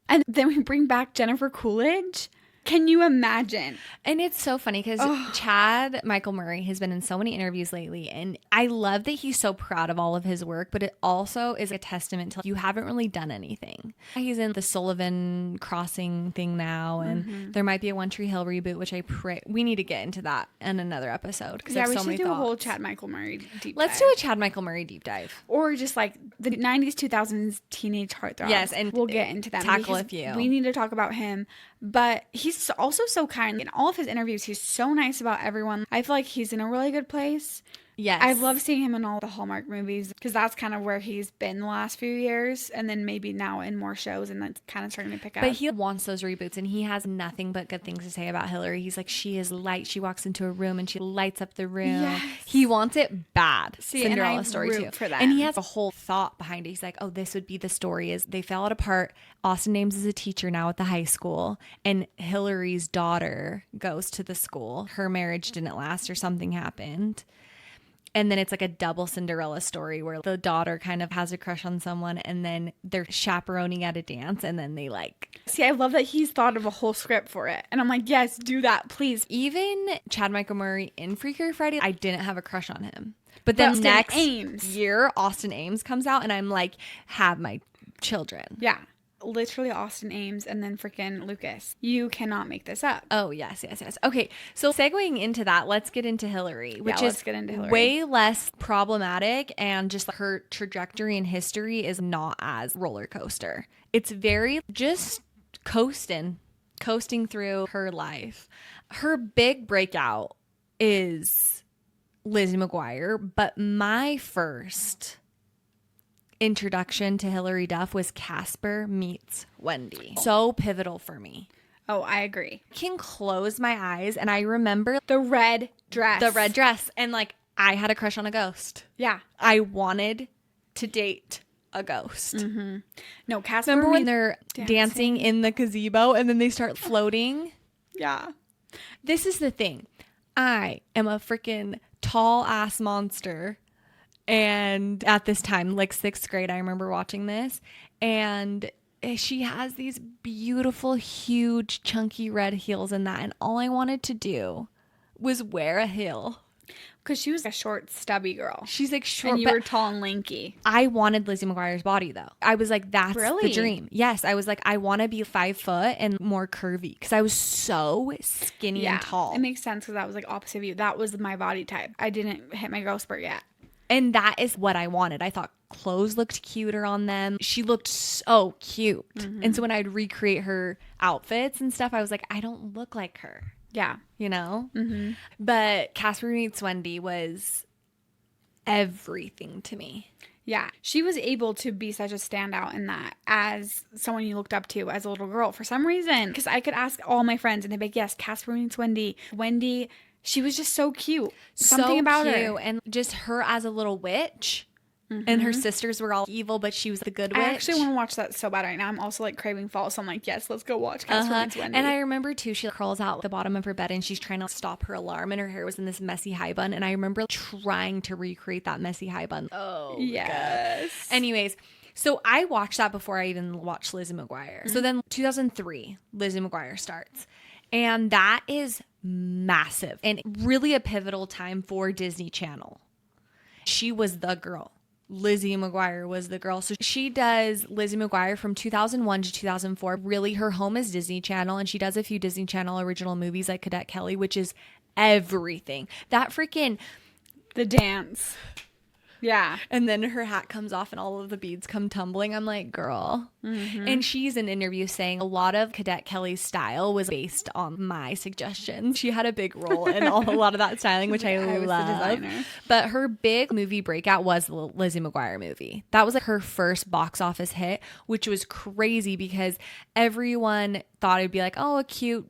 and then we bring back Jennifer Coolidge. Can you imagine? And it's so funny because Chad Michael Murray has been in so many interviews lately. And I love that he's so proud of all of his work. But it also is a testament to you haven't really done anything. He's in the Sullivan Crossing thing now. And there might be a One Tree Hill reboot, which I pray we need to get into that in another episode. Yeah, we should do a whole Chad Michael Murray deep dive. Let's do a Chad Michael Murray deep dive. Or just like the 90s, 2000s teenage heartthrobs. Yes, and we'll get into them. tackle a few. We need to talk about him. But he's also so kind. In all of his interviews, he's so nice about everyone. I feel like he's in a really good place. Yes. I love seeing him in all the Hallmark movies because that's kind of where he's been the last few years, and then maybe now in more shows, and that's kind of starting to pick up. But he wants those reboots, and he has nothing but good things to say about Hilary. He's like, she is light. She walks into a room and she lights up the room. Yes. He wants it bad. See, Cinderella and I story root too. for that. And he has a whole thought behind it. He's like, oh, this would be the story is they fell apart. Austin Ames is a teacher now at the high school, and Hilary's daughter goes to the school. Her marriage didn't last or something happened. And then it's like a double Cinderella story where the daughter kind of has a crush on someone, and then they're chaperoning at a dance, and then they like... See, I love that he's thought of a whole script for it. And I'm like, yes, do that, please. Even Chad Michael Murray in Freaky Friday, I didn't have a crush on him. But then Austin next Ames. year, Austin Ames comes out, and I'm like, have my children. Yeah. Literally Austin Ames and then freaking Lucas. You cannot make this up. Oh, yes. Okay, so segueing into that, let's get into Hilary, which let's is get into Hilary. way less problematic, and just her trajectory in history is not as roller coaster. It's very just coasting through her life. Her big breakout is Lizzie McGuire, but my first introduction to Hilary Duff was Casper Meets Wendy. So pivotal for me. Oh, I agree. I can close my eyes and I remember The red dress. and like I had a crush on a ghost. Yeah. I wanted to date a ghost. Mm-hmm. No, Casper. Remember when they're dancing in the gazebo and then they start floating? Yeah. This is the thing. I am a freaking tall ass monster. And at this time, like 6th grade, I remember watching this. And she has these beautiful, huge, chunky red heels in that. And all I wanted to do was wear a heel. Because she was a short, stubby girl. She's like short. And you were tall and lanky. I wanted Lizzie McGuire's body, though. I was like, that's Really? the dream. Yes. I was like, I want to be 5 foot and more curvy. Because I was so skinny and tall. It makes sense because that was like opposite of you. That was my body type. I didn't hit my growth spurt yet. And that is what I wanted. I thought clothes looked cuter on them. She looked so cute. Mm-hmm. And so when I'd recreate her outfits and stuff, I was like, I don't look like her. Yeah. You know? Mm-hmm. But Casper Meets Wendy was everything to me. Yeah. She was able to be such a standout in that as someone you looked up to as a little girl for some reason. Because I could ask all my friends and they'd be like, yes, Casper Meets Wendy. Wendy, she was just so cute. Something about her. And just her as a little witch. Mm-hmm. And her sisters were all evil, but she was the good witch. I actually want to watch that so bad right now. I'm also like craving fall. So I'm like, yes, let's go watch Casper Meets Wendy. And I remember too, she crawls out the bottom of her bed and she's trying to stop her alarm and her hair was in this messy high bun. And I remember trying to recreate that messy high bun. Oh, yes. God. Anyways, so I watched that before I even watched Lizzie McGuire. Mm-hmm. So then 2003, Lizzie McGuire starts. And that is massive and really a pivotal time for Disney Channel. She was the girl. Lizzie McGuire was the girl. So she does Lizzie McGuire from 2001 to 2004. Really, her home is Disney Channel, and she does a few Disney Channel original movies like Cadet Kelly, which is everything. That freaking... The dance. Yeah. And then her hat comes off and all of the beads come tumbling. I'm like, girl. Mm-hmm. And she's in an interview saying a lot of Cadet Kelly's style was based on my suggestions. She had a big role in a lot of that styling, which I love. But her big movie breakout was the Lizzie McGuire movie. That was like her first box office hit, which was crazy because everyone thought it'd be like, oh, a cute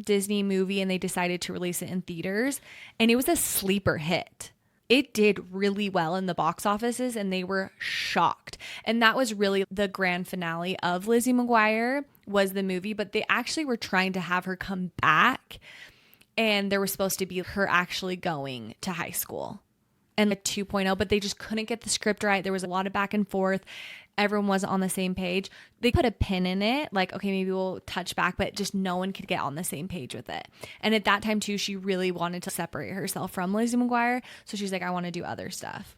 Disney movie. And they decided to release it in theaters. And it was a sleeper hit. It did really well in the box offices and they were shocked. And that was really the grand finale of Lizzie McGuire was the movie, but they actually were trying to have her come back and there was supposed to be her actually going to high school and a 2.0, but they just couldn't get the script right. There was a lot of back and forth. Everyone wasn't on the same page. They put a pin in it, like, okay, maybe we'll touch back, but just no one could get on the same page with it. And at that time, too, she really wanted to separate herself from Lizzie McGuire. So she's like, I want to do other stuff.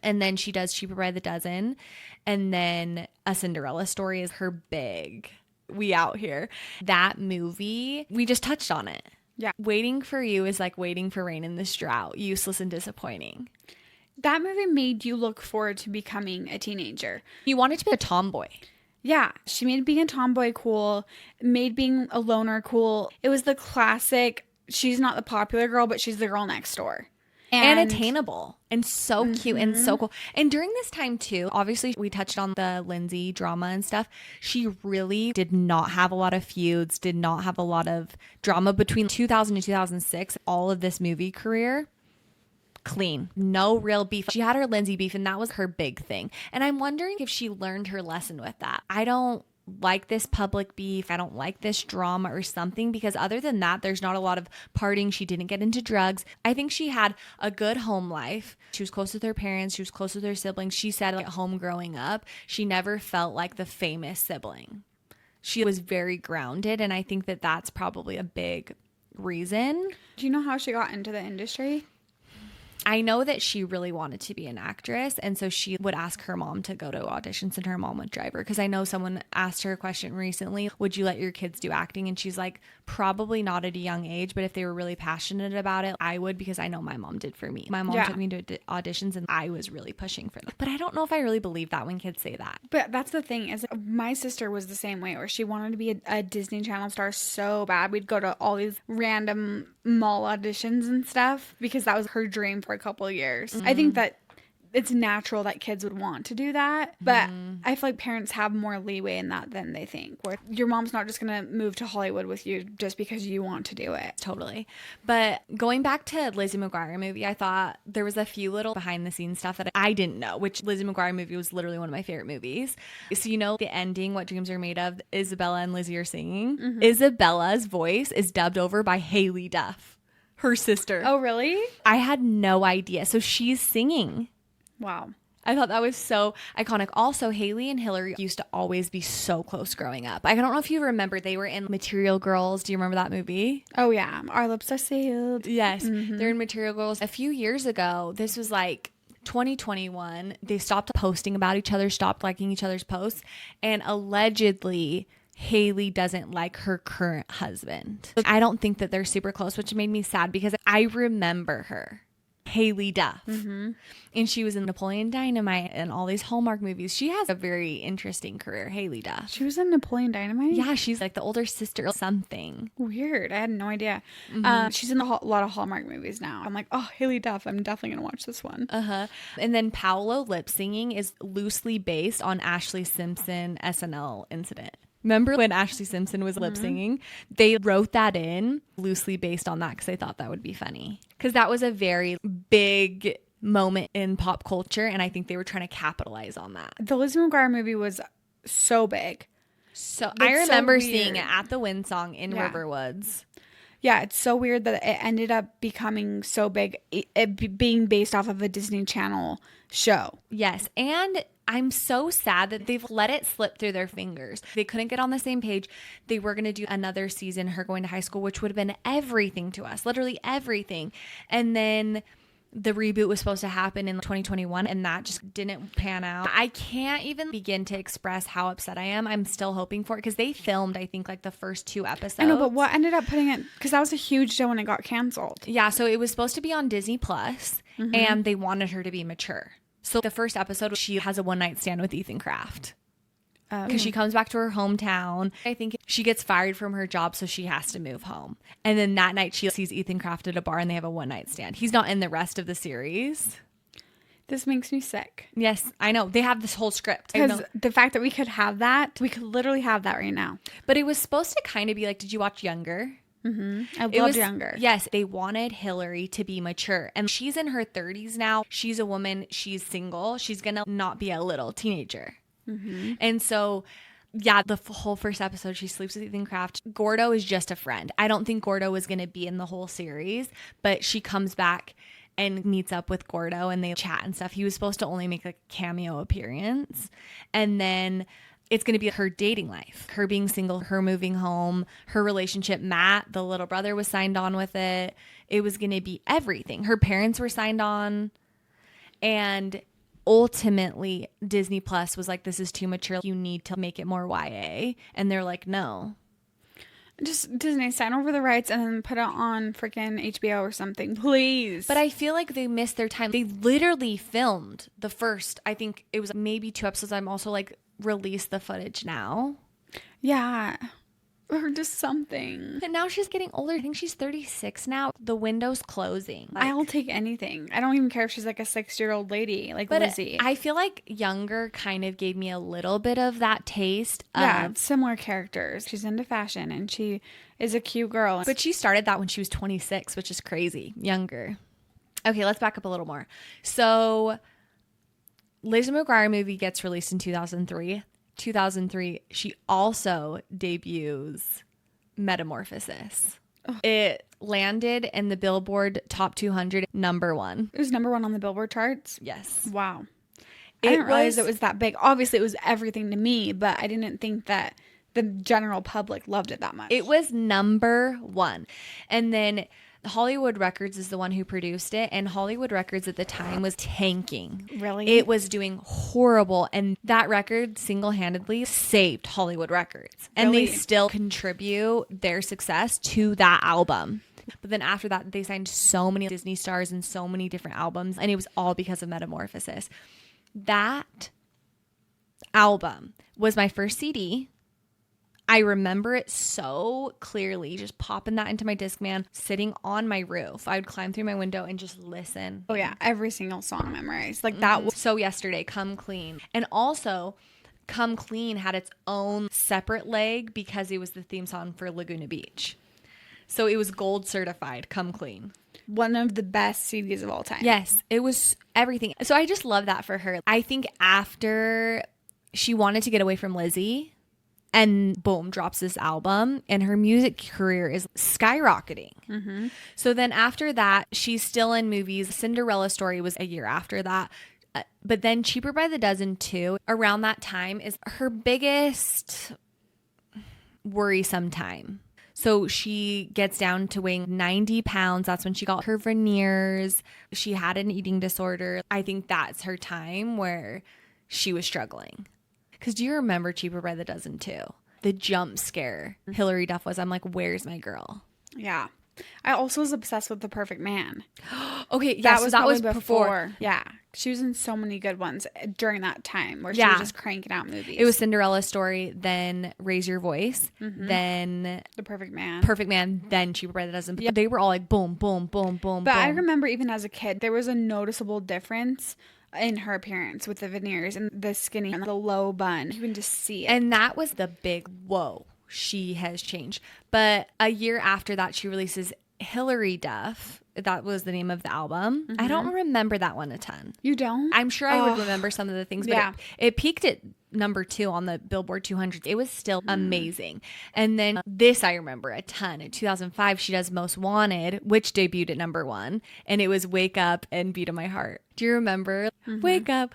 And then she does Cheaper by the Dozen. And then A Cinderella Story is her big We Out Here. That movie, we just touched on it. Yeah. Waiting for You is like waiting for rain in this drought. Useless and disappointing. That movie made you look forward to becoming a teenager. You wanted to be a tomboy. Yeah. She made being a tomboy cool, made being a loner cool. It was the classic, she's not the popular girl, but she's the girl next door. and attainable and so cute and so cool. And during this time too, obviously we touched on the Lindsay drama and stuff. She really did not have a lot of feuds, did not have a lot of drama between 2000 and 2006. All of this movie career, clean, no real beef. She had her Lindsay beef, and that was her big thing. And I'm wondering if she learned her lesson with that. I don't like this public beef. I don't like this drama or something, because other than that, there's not a lot of partying. She didn't get into drugs. I think she had a good home life. She was close with her parents. She was close with her siblings. She said at home growing up, she never felt like the famous sibling. She was very grounded, and I think that that's probably a big reason. Do you know how she got into the industry? I know that she really wanted to be an actress, and so she would ask her mom to go to auditions, and her mom would drive her. Because I know someone asked her a question recently, would you let your kids do acting? And she's like, probably not at a young age, but if they were really passionate about it, I would, because I know my mom did for me. My mom took me to auditions, and I was really pushing for them. But I don't know if I really believe that when kids say that. But that's the thing, is my sister was the same way, where she wanted to be a Disney Channel star so bad. We'd go to all these random mall auditions and stuff, because that was her dream for a couple of years. I think that it's natural that kids would want to do that, but I feel like parents have more leeway in that than they think, where your mom's not just gonna move to Hollywood with you just because you want to do it. Totally. But going back to Lizzie McGuire movie, I thought there was a few little behind the scenes stuff that I didn't know, which Lizzie McGuire movie was literally one of my favorite movies. So you know the ending, What Dreams Are Made Of, Isabella and Lizzie are singing. Isabella's voice is dubbed over by Haley Duff, her sister. Oh, really? I had no idea. So she's singing. Wow. I thought that was so iconic. Also, Haley and Hilary used to always be so close growing up. I don't know if you remember, they were in Material Girls. Do you remember that movie? Oh, yeah. Our Lips Are Sealed. Yes. They're in Material Girls. A few years ago, this was like 2021, they stopped posting about each other, stopped liking each other's posts, and allegedly Haley doesn't like her current husband. I don't think that they're super close, which made me sad, because I remember her, Haley Duff. And she was in Napoleon Dynamite and all these Hallmark movies. She has a very interesting career, Haley Duff. She was in Napoleon Dynamite? Yeah, she's like the older sister or something. Weird. I had no idea. She's in a lot of Hallmark movies now. I'm like, oh, Haley Duff. I'm definitely going to watch this one. And then Paolo lip singing is loosely based on Ashley Simpson SNL incident. Remember when Ashley Simpson was lip singing? They wrote that in loosely based on that because they thought that would be funny. Because that was a very big moment in pop culture, and I think they were trying to capitalize on that. The Lizzie McGuire movie was so big. So I remember seeing it at the Windsong in Riverwoods. Yeah, it's so weird that it ended up becoming so big, it being based off of a Disney Channel show. Yes, and I'm so sad that they've let it slip through their fingers. They couldn't get on the same page. They were going to do another season, her going to high school, which would have been everything to us, literally everything. And then the reboot was supposed to happen in 2021, and that just didn't pan out. I can't even begin to express how upset I am. I'm still hoping for it because they filmed, I think, like the first 2 episodes. I know, but what ended up putting it, because that was a huge show when it got canceled. Yeah, so it was supposed to be on Disney Plus, and they wanted her to be mature. So the first episode, she has a one-night stand with Ethan Kraft. Because she comes back to her hometown. I think she gets fired from her job, so she has to move home. And then that night, she sees Ethan Kraft at a bar, and they have a one-night stand. He's not in the rest of the series. This makes me sick. Yes, I know. They have this whole script. Because the fact that we could have that, we could literally have that right now. But it was supposed to kind of be like, did you watch Younger? I loved Younger. Yes, they wanted Hilary to be mature. And she's in her 30s now. She's a woman. She's single. She's going to not be a little teenager. And so, yeah, the whole first episode, she sleeps with Ethan Kraft. Gordo is just a friend. I don't think Gordo is going to be in the whole series, but she comes back and meets up with Gordo and they chat and stuff. He was supposed to only make a cameo appearance. And then it's going to be her dating life, her being single, her moving home, her relationship. Matt, the little brother, was signed on with it. It was going to be everything. Her parents were signed on. And ultimately, Disney Plus was like, this is too mature. You need to make it more YA. And they're like, no. Just Disney, sign over the rights and then put it on freaking HBO or something, please. But I feel like they missed their time. They literally filmed the first, I think it was maybe 2 episodes. I'm also like, release the footage now. Yeah. Or just something. And now she's getting older. I think she's 36 now. The window's closing. I'll take anything. I don't even care if she's like a 6-year-old lady, like Lizzie. I feel like younger kind of gave me a little bit of that taste. Yeah, similar characters. She's into fashion and she is a cute girl. But she started that when she was 26, which is crazy. Younger. Okay, let's back up a little more. So Lizzie McGuire movie gets released in 2003. 2003, she also debuts Metamorphosis. Oh. It landed in the Billboard Top 200 #1. It was #1 on the Billboard charts? Yes. Wow. I didn't realize it was that big. Obviously, it was everything to me, but I didn't think that the general public loved it that much. It was #1. And then Hollywood Records is the one who produced it, and Hollywood Records at the time was tanking. Really? It was doing horrible, and that record single-handedly saved Hollywood Records. And Really? they still contribute their success to that album. But then after that, they signed so many Disney stars and so many different albums, and it was all because of Metamorphosis. That album was my first CD. I remember it so clearly, just popping that into my Discman, sitting on my roof. I would climb through my window and just listen. Oh yeah, every single song memorized. Like that was So Yesterday, Come Clean. And also, Come Clean had its own separate leg because it was the theme song for Laguna Beach. So it was gold certified, Come Clean. one of the best CDs of all time. Yes, it was everything. So I just love that for her. I think after she wanted to get away from Lizzie, and boom, drops this album, and her music career is skyrocketing. Mm-hmm. So then after that, she's still in movies. Cinderella Story was a year after that. But then Cheaper by the Dozen 2, around that time, is her biggest worrisome time. So she gets down to weighing 90 pounds. That's when she got her veneers. She had an eating disorder. I think that's her time where she was struggling. Because do you remember Cheaper by the Dozen 2? The jump scare Hilary Duff was. I'm like, where's my girl? Yeah. I also was obsessed with The Perfect Man. Okay, yeah, that was before. Yeah. She was in so many good ones during that time where she was just cranking out movies. It was Cinderella Story, then Raise Your Voice, then The Perfect Man. Then Cheaper by the Dozen. But they were all like boom, boom, boom, boom, But boom. I remember even as a kid, there was a noticeable difference in her appearance with the veneers and the skinny and the low bun. You can just see it. And that was the big whoa. She has changed. But a year after that, she releases Hilary Duff. That was the name of the album. I don't remember that one a ton. You don't? I'm sure I would remember some of the things, but it peaked at #2 on the Billboard 200. It was still amazing. And then this I remember a ton. In 2005, she does Most Wanted, which debuted at #1, and it was Wake Up and Beat of My Heart. Do you remember? Wake up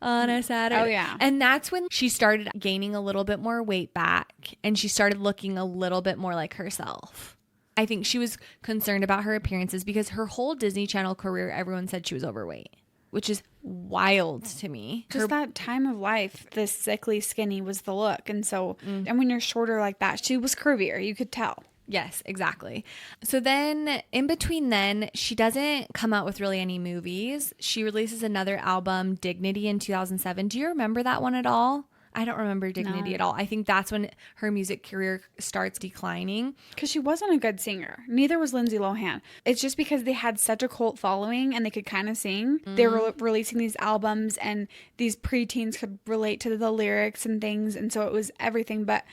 on a Saturday. Oh, yeah. And that's when she started gaining a little bit more weight back, and she started looking a little bit more like herself. I think she was concerned about her appearances because her whole Disney Channel career, everyone said she was overweight, which is wild to me. Just that time of life, the sickly skinny was the look. And so, and when you're shorter like that, she was curvier. You could tell. Yes, exactly. So then in between then, she doesn't come out with really any movies. She releases another album, Dignity, in 2007. Do you remember that one at all? I don't remember Dignity at all. I think that's when her music career starts declining. Because she wasn't a good singer. Neither was Lindsay Lohan. It's just because they had such a cult following and they could kind of sing. They were releasing these albums and these preteens could relate to the lyrics and things. And so it was everything. But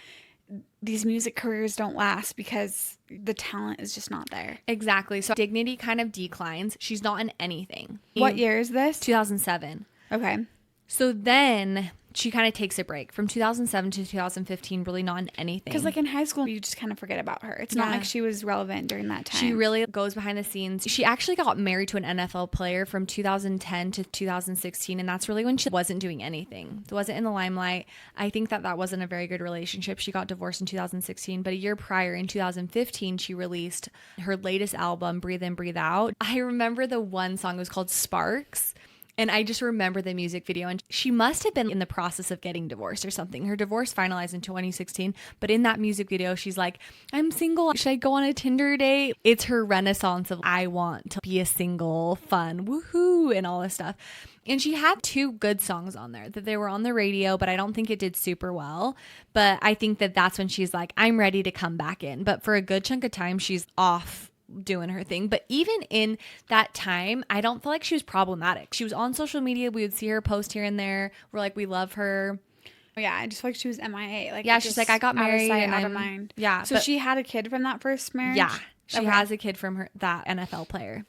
these music careers don't last because the talent is just not there. Exactly. So Dignity kind of declines. She's not in anything. What year is this? 2007. Okay. So then she kind of takes a break from 2007 to 2015, really not in anything. Because like in high school, you just kind of forget about her. It's not like she was relevant during that time. She really goes behind the scenes. She actually got married to an NFL player from 2010 to 2016. And that's really when she wasn't doing anything. It wasn't in the limelight. I think that wasn't a very good relationship. She got divorced in 2016. But a year prior, in 2015, she released her latest album, Breathe In, Breathe Out. I remember the one song was called Sparks. And I just remember the music video, and she must have been in the process of getting divorced or something. Her divorce finalized in 2016, but in that music video, she's like, I'm single. Should I go on a Tinder date? It's her renaissance of I want to be a single, fun, woohoo, and all this stuff. And she had 2 good songs on there that they were on the radio, but I don't think it did super well. But I think that that's when she's like, I'm ready to come back in. But for a good chunk of time, she's off doing her thing. But even in that time, I don't feel like she was problematic. She was on social media. We would see her post here and there. We're like, we love her. Yeah, I just feel like she was MIA. Like, yeah, she's like, I got married. Out of sight, and out of mind. Yeah. So she had a kid from that first marriage? Yeah. She has a kid from that NFL player.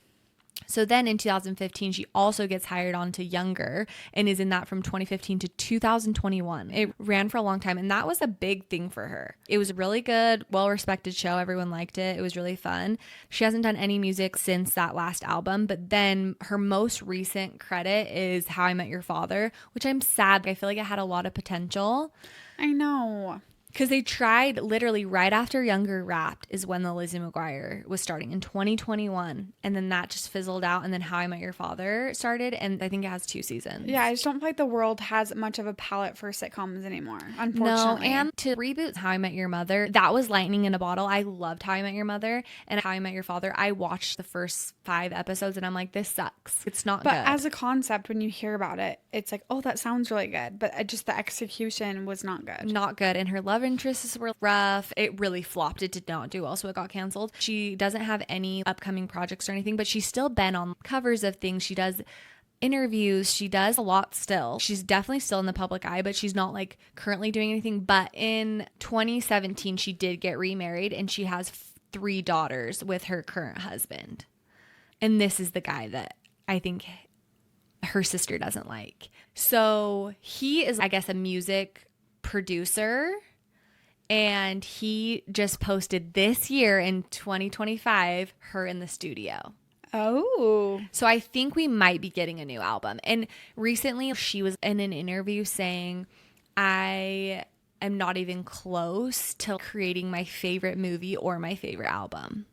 So then in 2015, she also gets hired on to Younger and is in that from 2015 to 2021. It ran for a long time, and that was a big thing for her. It was a really good, well-respected show. Everyone liked it. It was really fun. She hasn't done any music since that last album, but then her most recent credit is How I Met Your Father, which I'm sad. I feel like it had a lot of potential. I know. Because they tried literally right after Younger wrapped is when the Lizzie McGuire was starting in 2021. And then that just fizzled out. And then How I Met Your Father started. And I think it has 2 seasons. Yeah, I just don't feel like the world has much of a palette for sitcoms anymore, unfortunately. No, and to reboot How I Met Your Mother, that was lightning in a bottle. I loved How I Met Your Mother and How I Met Your Father. I watched the first 5 episodes and I'm like, this sucks. It's not good. But as a concept, when you hear about it, it's like, oh, that sounds really good. But just the execution was not good. Not good. And her love interests were rough. It really flopped. It did not do well, so it got canceled. She doesn't have any upcoming projects or anything, but she's still been on covers of things. She does interviews. She does a lot still. She's definitely still in the public eye, but she's not like currently doing anything. But in 2017, she did get remarried and she has 3 daughters with her current husband. And this is the guy that I think her sister doesn't like. So he is, I guess, a music producer. And he just posted this year in 2025, her in the studio. Oh. So I think we might be getting a new album. And recently she was in an interview saying, I am not even close to creating my favorite movie or my favorite album.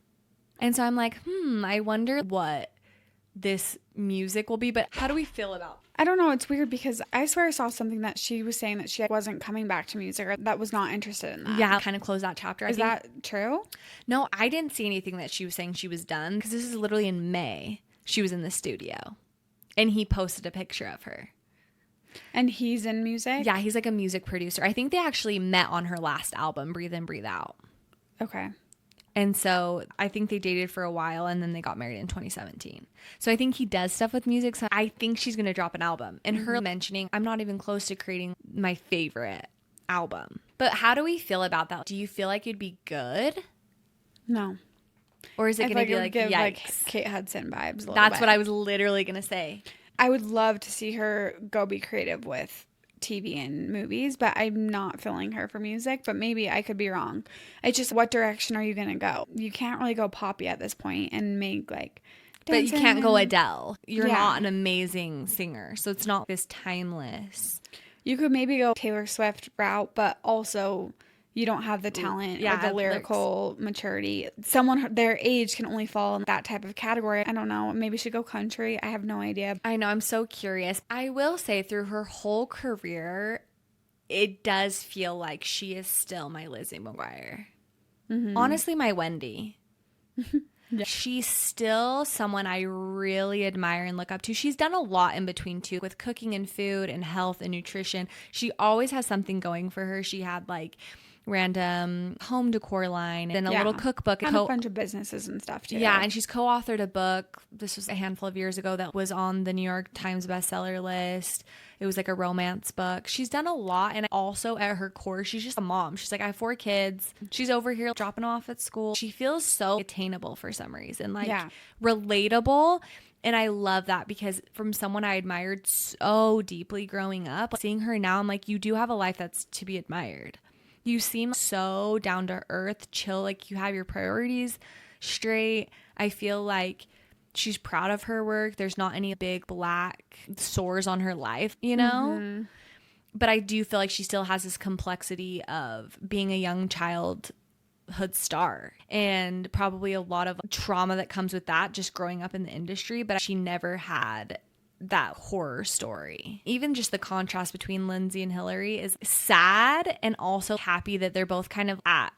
And so I'm like, I wonder what this music will be. But how do we feel about I don't know. It's weird because I swear I saw something that she was saying that she wasn't coming back to music or that was not interested in that. Yeah, kind of close that chapter. Is that true? No, I didn't see anything that she was saying she was done because this is literally in May. She was in the studio and he posted a picture of her. And he's in music? Yeah, he's like a music producer. I think they actually met on her last album, Breathe In, Breathe Out. Okay. And so I think they dated for a while and then they got married in 2017. So I think he does stuff with music. So I think she's going to drop an album. And her mentioning, I'm not even close to creating my favorite album. But how do we feel about that? Do you feel like it'd be good? No. Or is it going to be like, give yikes? like Kate Hudson vibes? That's what I was literally going to say. I would love to see her go be creative with TV and movies, but I'm not feeling her for music, but maybe I could be wrong. It's just, what direction are you going to go? You can't really go poppy at this point and make like but you can't go Adele. You're not an amazing singer, so it's not this timeless. You could maybe go Taylor Swift route, but also you don't have the talent or the lyrical maturity. Someone their age can only fall in that type of category. I don't know. Maybe she go country. I have no idea. I know. I'm so curious. I will say through her whole career, it does feel like she is still my Lizzie McGuire. Mm-hmm. Honestly, my Wendy. Yeah. She's still someone I really admire and look up to. She's done a lot in between too with cooking and food and health and nutrition. She always has something going for her. She had like random home decor line and a little cookbook. And a bunch of businesses and stuff too. Yeah, and she's co-authored a book. This was a handful of years ago that was on the New York Times bestseller list. It was like a romance book. She's done a lot, and also at her core, she's just a mom. She's like, I have 4 kids. She's over here dropping off at school. She feels so attainable for some reason, like relatable. And I love that because from someone I admired so deeply growing up, seeing her now, I'm like, you do have a life that's to be admired. You seem so down to earth, chill, like you have your priorities straight. I feel like she's proud of her work. There's not any big black sores on her life, you know? Mm-hmm. But I do feel like she still has this complexity of being a young childhood star and probably a lot of trauma that comes with that just growing up in the industry. But she never had that horror story. Even just the contrast between Lindsay and Hilary is sad and also happy that they're both kind of at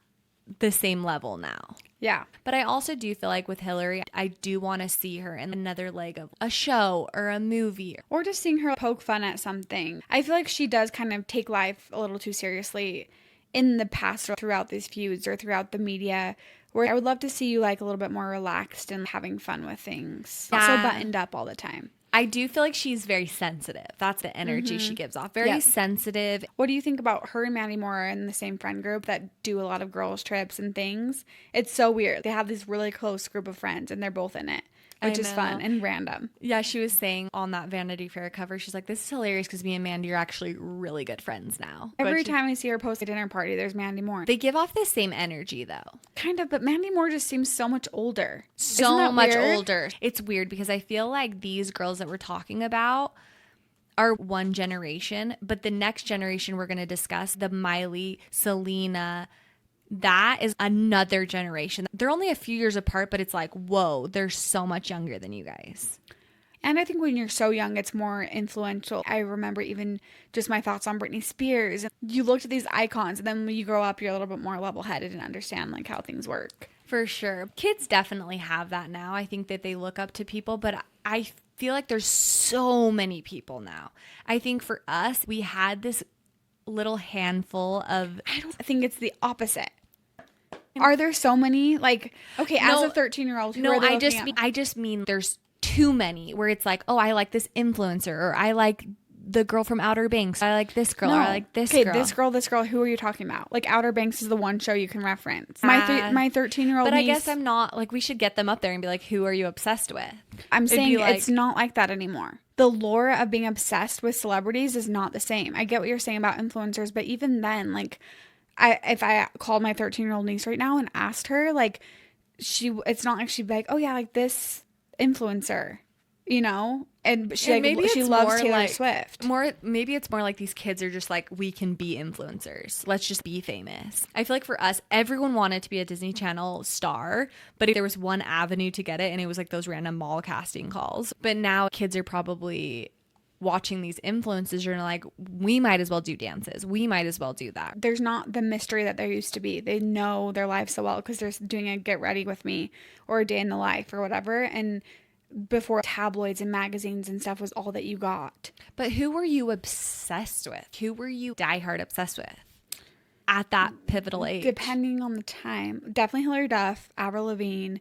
the same level now. Yeah. But I also do feel like with Hilary, I do want to see her in another leg of a show or a movie. Or just seeing her poke fun at something. I feel like she does kind of take life a little too seriously in the past or throughout these feuds or throughout the media, where I would love to see you like a little bit more relaxed and having fun with things. Not so buttoned up all the time. I do feel like she's very sensitive. That's the energy she gives off. Very sensitive. What do you think about her and Maddie Moore in the same friend group that do a lot of girls' trips and things? It's so weird. They have this really close group of friends and they're both in it, which is fun and random. Yeah, she was saying on that Vanity Fair cover, she's like, this is hilarious because me and Mandy are actually really good friends now. Every time I see her post a dinner party, there's Mandy Moore. They give off the same energy though. Kind of, but Mandy Moore just seems so much older. So much older. It's weird because I feel like these girls that we're talking about are one generation, but the next generation we're going to discuss, the Miley, Selena, that is another generation. They're only a few years apart, but it's like, whoa, they're so much younger than you guys. And I think when you're so young, it's more influential. I remember even just my thoughts on Britney Spears. You looked at these icons, and then when you grow up, you're a little bit more level-headed and understand like how things work. For sure. Kids definitely have that now. I think that they look up to people, but I feel like there's so many people now. I think for us, we had this little handful of... I don't think it's the opposite. Are there so many? Like, okay, as a 13-year-old, who are they looking at? I just mean there's too many where it's like, oh, I like this influencer, or I like the girl from Outer Banks. I like this girl, or I like this girl. Okay, this girl, who are you talking about? Like, Outer Banks is the one show you can reference. My 13-year-old But niece, I guess I'm not, like, we should get them up there and be like, who are you obsessed with? I'm saying it's not like that anymore. The lore of being obsessed with celebrities is not the same. I get what you're saying about influencers, but even then, like, if I called my 13-year-old niece right now and asked her, like, it's not like she'd be like, oh yeah, like this influencer, you know? And she loves Taylor Swift. Maybe it's more like these kids are just like, we can be influencers. Let's just be famous. I feel like for us, everyone wanted to be a Disney Channel star, but there was one avenue to get it, and it was like those random mall casting calls. But now kids are probably watching these influencers and are like, we might as well do dances. We might as well do that. There's not the mystery that there used to be. They know their life so well because they're doing a Get Ready With Me or a day in the life or whatever. And before, tabloids and magazines and stuff was all that you got. But who were you obsessed with? Who were you diehard obsessed with at that pivotal age? Depending on the time. Definitely Hilary Duff, Avril Lavigne.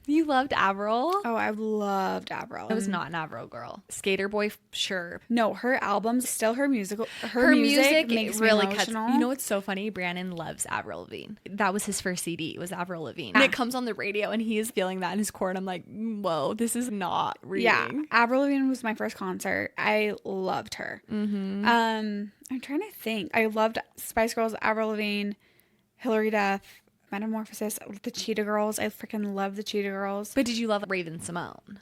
You loved Avril? Oh, I loved Avril. I was not an Avril girl. Skater Boy, sure. No, her albums, still her musical. Her music makes really me emotional. cuts. You know what's so funny? Brandon loves Avril Lavigne. That was his first CD. Was Avril Lavigne. And it comes on the radio, and he is feeling that in his core. And I'm like, whoa, this is not reading. Yeah, Avril Lavigne was my first concert. I loved her. Mm-hmm. I'm trying to think. I loved Spice Girls, Avril Lavigne, Hilary Duff, Metamorphosis, the Cheetah Girls. I freaking love the Cheetah Girls. But did you love Raven Simone?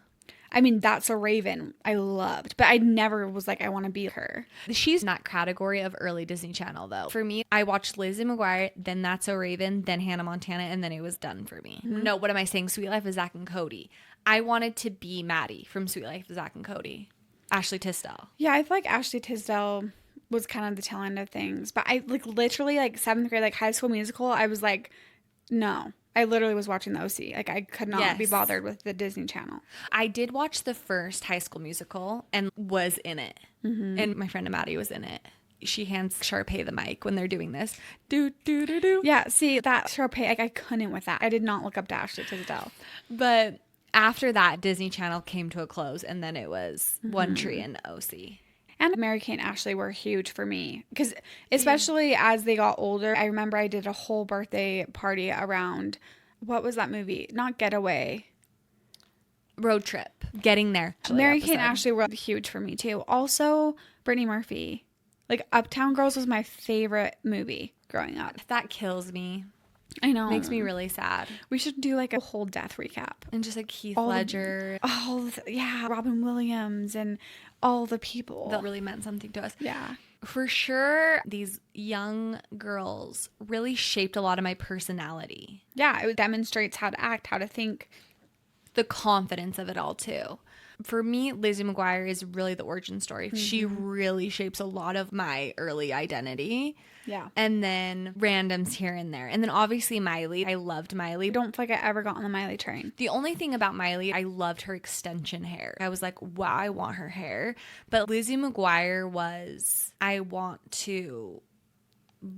I mean, That's a Raven I loved, but I never was like, I want to be her. She's in that category of early Disney Channel, though. For me, I watched Lizzie McGuire, then That's So Raven, then Hannah Montana, and then it was done for me. Mm-hmm. No, what am I saying? Sweet Life of Zach and Cody. I wanted to be Maddie from Sweet Life of Zach and Cody. Ashley Tisdale. Yeah, I feel like Ashley Tisdale was kind of the tail end of things. But I, like, literally, like, 7th grade, like, High School Musical, I was like, no. I literally was watching the OC. Like, I could not be bothered with the Disney Channel. I did watch the first High School Musical and was in it. Mm-hmm. And my friend Maddie was in it. She hands Sharpay the mic when they're doing this. Do, do, do, do. Yeah, see, that Sharpay, like, I couldn't with that. I did not look up to Ashley Tisdale. But after that, Disney Channel came to a close, and then it was One Tree and OC. And Mary-Kate and Ashley were huge for me because especially as they got older, I remember I did a whole birthday party around, what was that movie? Not Getaway. Road Trip. Getting There. Mary-Kate and Ashley were huge for me too. Also, Brittany Murphy. Like, Uptown Girls was my favorite movie growing up. That kills me. I know. Makes me really sad. We should do like a whole death recap. And just like Heath Ledger. Robin Williams and all the people. That really meant something to us. Yeah. For sure, these young girls really shaped a lot of my personality. Yeah, it demonstrates how to act, how to think. The confidence of it all too. For me, Lizzie McGuire is really the origin story. She really shapes a lot of my early identity. Yeah. And then randoms here and there. And then obviously Miley. I loved Miley. I don't feel like I ever got on the Miley train. The only thing about Miley, I loved her extension hair. I was like, wow, I want her hair. But Lizzie McGuire was, I want to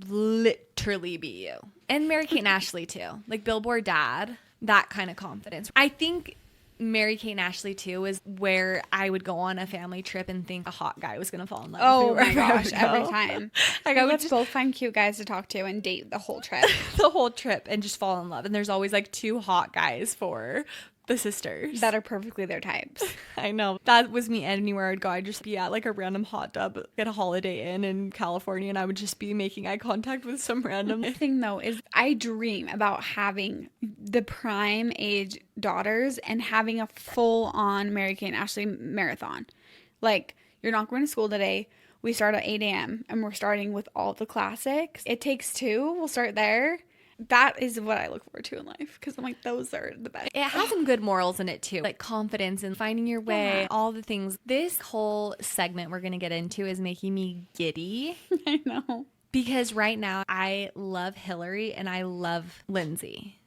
literally be you. And Mary-Kate and Ashley too. Like Billboard Dad, that kind of confidence. I think Mary-Kate and Ashley too is where I would go on a family trip and think a hot guy was going to fall in love with me. Oh my gosh, every time. Like, let's both find cute guys to talk to and date the whole trip. The whole trip and just fall in love. And there's always like 2 hot guys for the sisters that are perfectly their types. I know. That was me anywhere I'd go. I'd just be at like a random hot tub at a Holiday Inn in California, and I would just be making eye contact with some random. The thing though is I dream about having the prime age daughters and having a full on Mary-Kate and Ashley marathon. Like, you're not going to school today. We start at 8 a.m. and we're starting with all the classics. It Takes Two. We'll start there. That is what I look forward to in life, because I'm like, those are the best. It has some good morals in it too, like confidence and finding your way, all the things. This whole segment we're going to get into is making me giddy. I know. Because right now I love Hilary and I love Lindsay.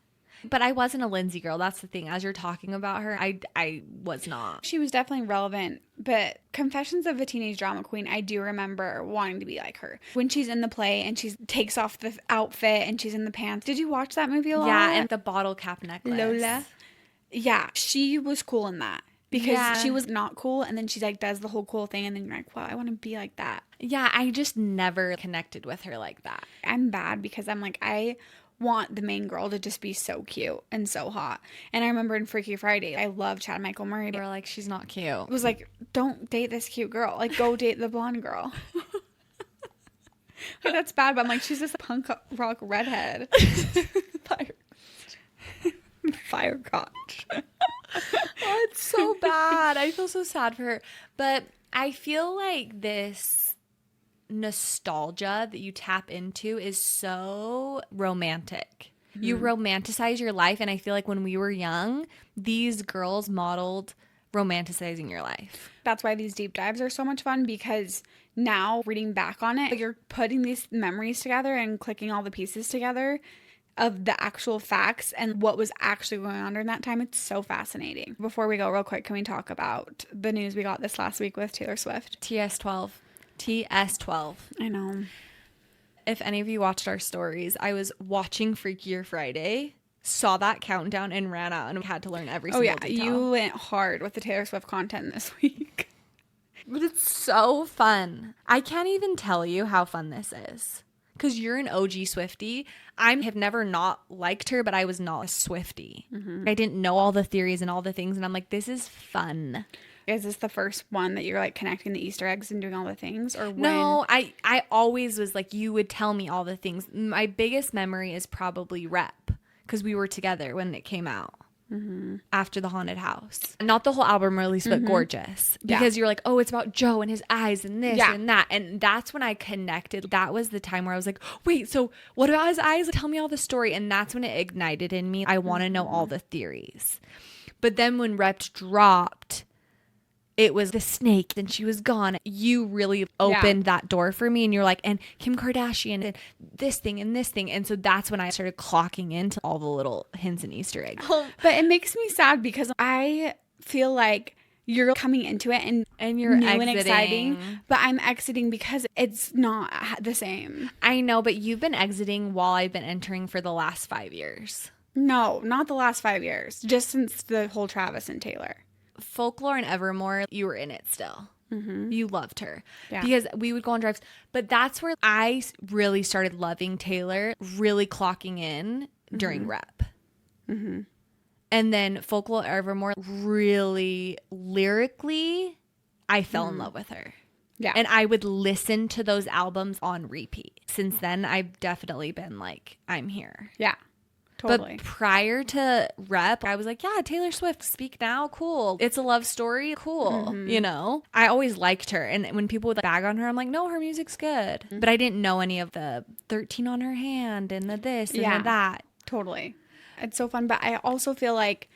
But I wasn't a Lindsay girl. That's the thing. As you're talking about her, I was not. She was definitely relevant, but Confessions of a Teenage Drama Queen, I do remember wanting to be like her. When she's in the play and she takes off the outfit and she's in the pants. Did you watch that movie a lot? Yeah, and the bottle cap necklace. Lola. Yeah, she was cool in that. Because she was not cool, and then she like does the whole cool thing, and then you're like, wow, I want to be like that. Yeah, I just never connected with her like that. I'm bad because I'm like, I want the main girl to just be so cute and so hot. And I remember in Freaky Friday, I love Chad Michael Murray. They were like, she's not cute. It was like, don't date this cute girl. Like, go date the blonde girl. Like, that's bad, but I'm like, she's this punk rock redhead. Fire crotch. Oh, it's so bad. I feel so sad for her. But I feel like this nostalgia that you tap into is so romantic. You romanticize your life, and I feel like when we were young, these girls modeled romanticizing your life. That's why these deep dives are so much fun, because now reading back on it, you're putting these memories together and clicking all the pieces together of the actual facts and what was actually going on during that time. It's so fascinating. Before we go, real quick, can we talk about the news we got this last week with Taylor Swift? TS12. I know. If any of you watched our stories, I was watching Freakier Friday, saw that countdown, and ran out and had to learn every single detail. You went hard with the Taylor Swift content this week. But it's so fun. I can't even tell you how fun this is. Because you're an OG Swiftie. I have never not liked her, but I was not a Swiftie. I didn't know all the theories and all the things, and I'm like, this is fun. Is this the first one that you're like connecting the Easter eggs and doing all the things? Or when? No, I always was like, you would tell me all the things. My biggest memory is probably Rep, because we were together when it came out. After the haunted house, not the whole album release, but Gorgeous, because you're like, oh, it's about Joe and his eyes and this and that, and that's when I connected. That was the time where I was like, wait, so what about his eyes? Tell me all the story. And that's when it ignited in me. I want to know all the theories. But then when Rep dropped, it was the snake, then she was gone. You really opened that door for me, and you're like, and Kim Kardashian and this thing and this thing. And so that's when I started clocking into all the little hints and Easter eggs. But it makes me sad because I feel like you're coming into it and you're new exiting. and exciting, but I'm exiting because it's not the same. I know, but you've been exiting while I've been entering for the last 5 years. No, not the last 5 years. Just since the whole Travis and Taylor. Folklore and Evermore, you were in it still. You loved her because we would go on drives. But that's where I really started loving Taylor, really clocking in during Rep. And then Folklore Evermore, really lyrically, I fell in love with her. Yeah. And I would listen to those albums on repeat. Since then, I've definitely been like, I'm here. Yeah. Totally. But prior to Rep, I was like, yeah, Taylor Swift, Speak Now, cool. It's a love story, cool. You know, I always liked her. And when people would bag on her, I'm like, no, her music's good. But I didn't know any of the 13 on her hand and the this and the that. Totally. It's so fun. But I also feel like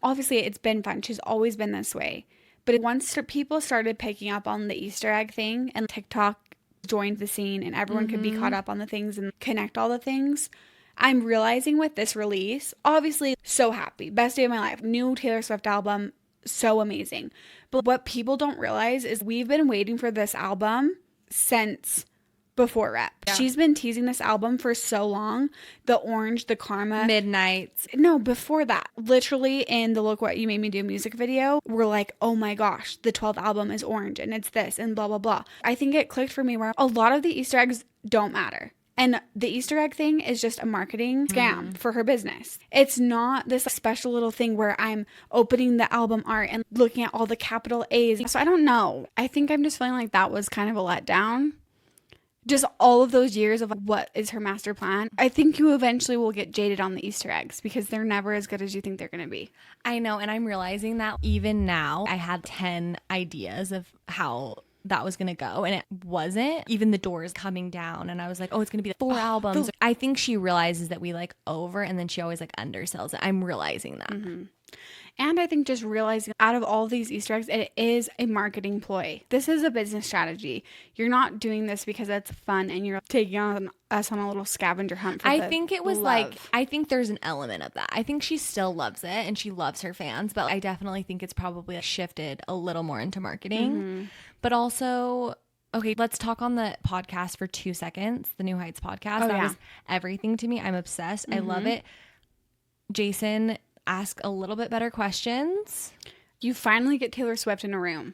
Obviously, it's been fun. She's always been this way. But once people started picking up on the Easter egg thing and TikTok joined the scene and everyone could be caught up on the things and connect all the things, I'm realizing with this release, obviously so happy. Best day of my life. New Taylor Swift album. So amazing. But what people don't realize is we've been waiting for this album since before Rep. Yeah. She's been teasing this album for so long. The Orange, the Karma. Midnights. No, before that. Literally in the Look What You Made Me Do music video, we're like, oh my gosh, the 12th album is Orange and it's this and blah, blah, blah. I think it clicked for me where a lot of the Easter eggs don't matter. And the Easter egg thing is just a marketing scam for her business. It's not this special little thing where I'm opening the album art and looking at all the capital A's. So I don't know. I think I'm just feeling like that was kind of a letdown. Just all of those years of what is her master plan. I think you eventually will get jaded on the Easter eggs because they're never as good as you think they're going to be. I know. And I'm realizing that even now I had 10 ideas of how that was going to go. And it wasn't. Even the Doors coming down. And I was like, oh, it's going to be 4 albums. I think she realizes that we like over and then she always like undersells it. I'm realizing that. Mm-hmm. And I think just realizing out of all these Easter eggs, it is a marketing ploy. This is a business strategy. You're not doing this because it's fun and you're taking on us on a little scavenger hunt for I think it was love. Like, I think there's an element of that. I think she still loves it and she loves her fans, but I definitely think it's probably shifted a little more into marketing. Mm-hmm. But also, okay, let's talk on the podcast for 2 seconds. The New Heights podcast. That was everything to me. I'm obsessed. I love it. Jason, ask a little bit better questions. You finally get Taylor Swift in a room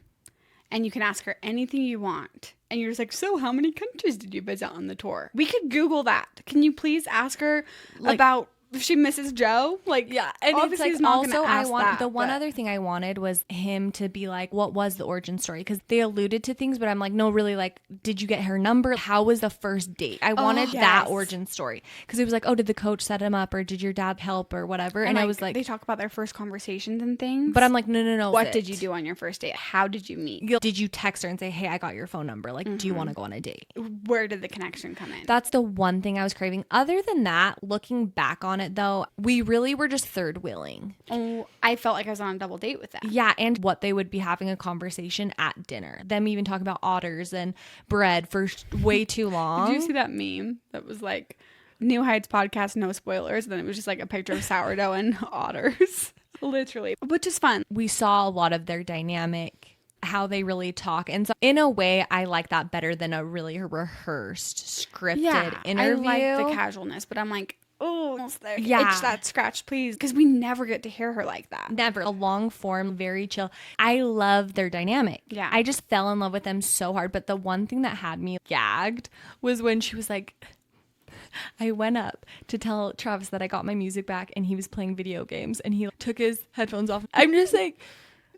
and you can ask her anything you want. And you're just like, so how many countries did you visit on the tour? We could Google that. Can you please ask her about if she misses Joe? Like, yeah. And obviously it's like, also I want that, the one other thing I wanted was him to be like, what was the origin story? Because they alluded to things, but I'm like, no, really, like, did you get her number? How was the first date? I wanted that origin story. Because it was like, oh, did the coach set him up or did your dad help or whatever? And I was like, they talk about their first conversations and things. But I'm like, no. What did you do on your first date? How did you meet? Did you text her and say, hey, I got your phone number? Like, do you want to go on a date? Where did the connection come in? That's the one thing I was craving. Other than that, looking back on it though, we really were just third wheeling. Oh, I felt like I was on a double date with them. Yeah, and what they would be having a conversation at dinner. Them even talking about otters and bread for way too long. Did you see that meme that was like, New Heights podcast, no spoilers? And then it was just like a picture of sourdough and otters. Literally. Which is fun. We saw a lot of their dynamic, how they really talk. And so in a way, I like that better than a really rehearsed, scripted interview. I like the casualness, but I'm like, oh, almost there. Yeah. Itch that scratch, please. Because we never get to hear her like that. Never. A long form, very chill. I love their dynamic. Yeah. I just fell in love with them so hard. But the one thing that had me gagged was when she was like, I went up to tell Travis that I got my music back and he was playing video games and he took his headphones off. I'm just like,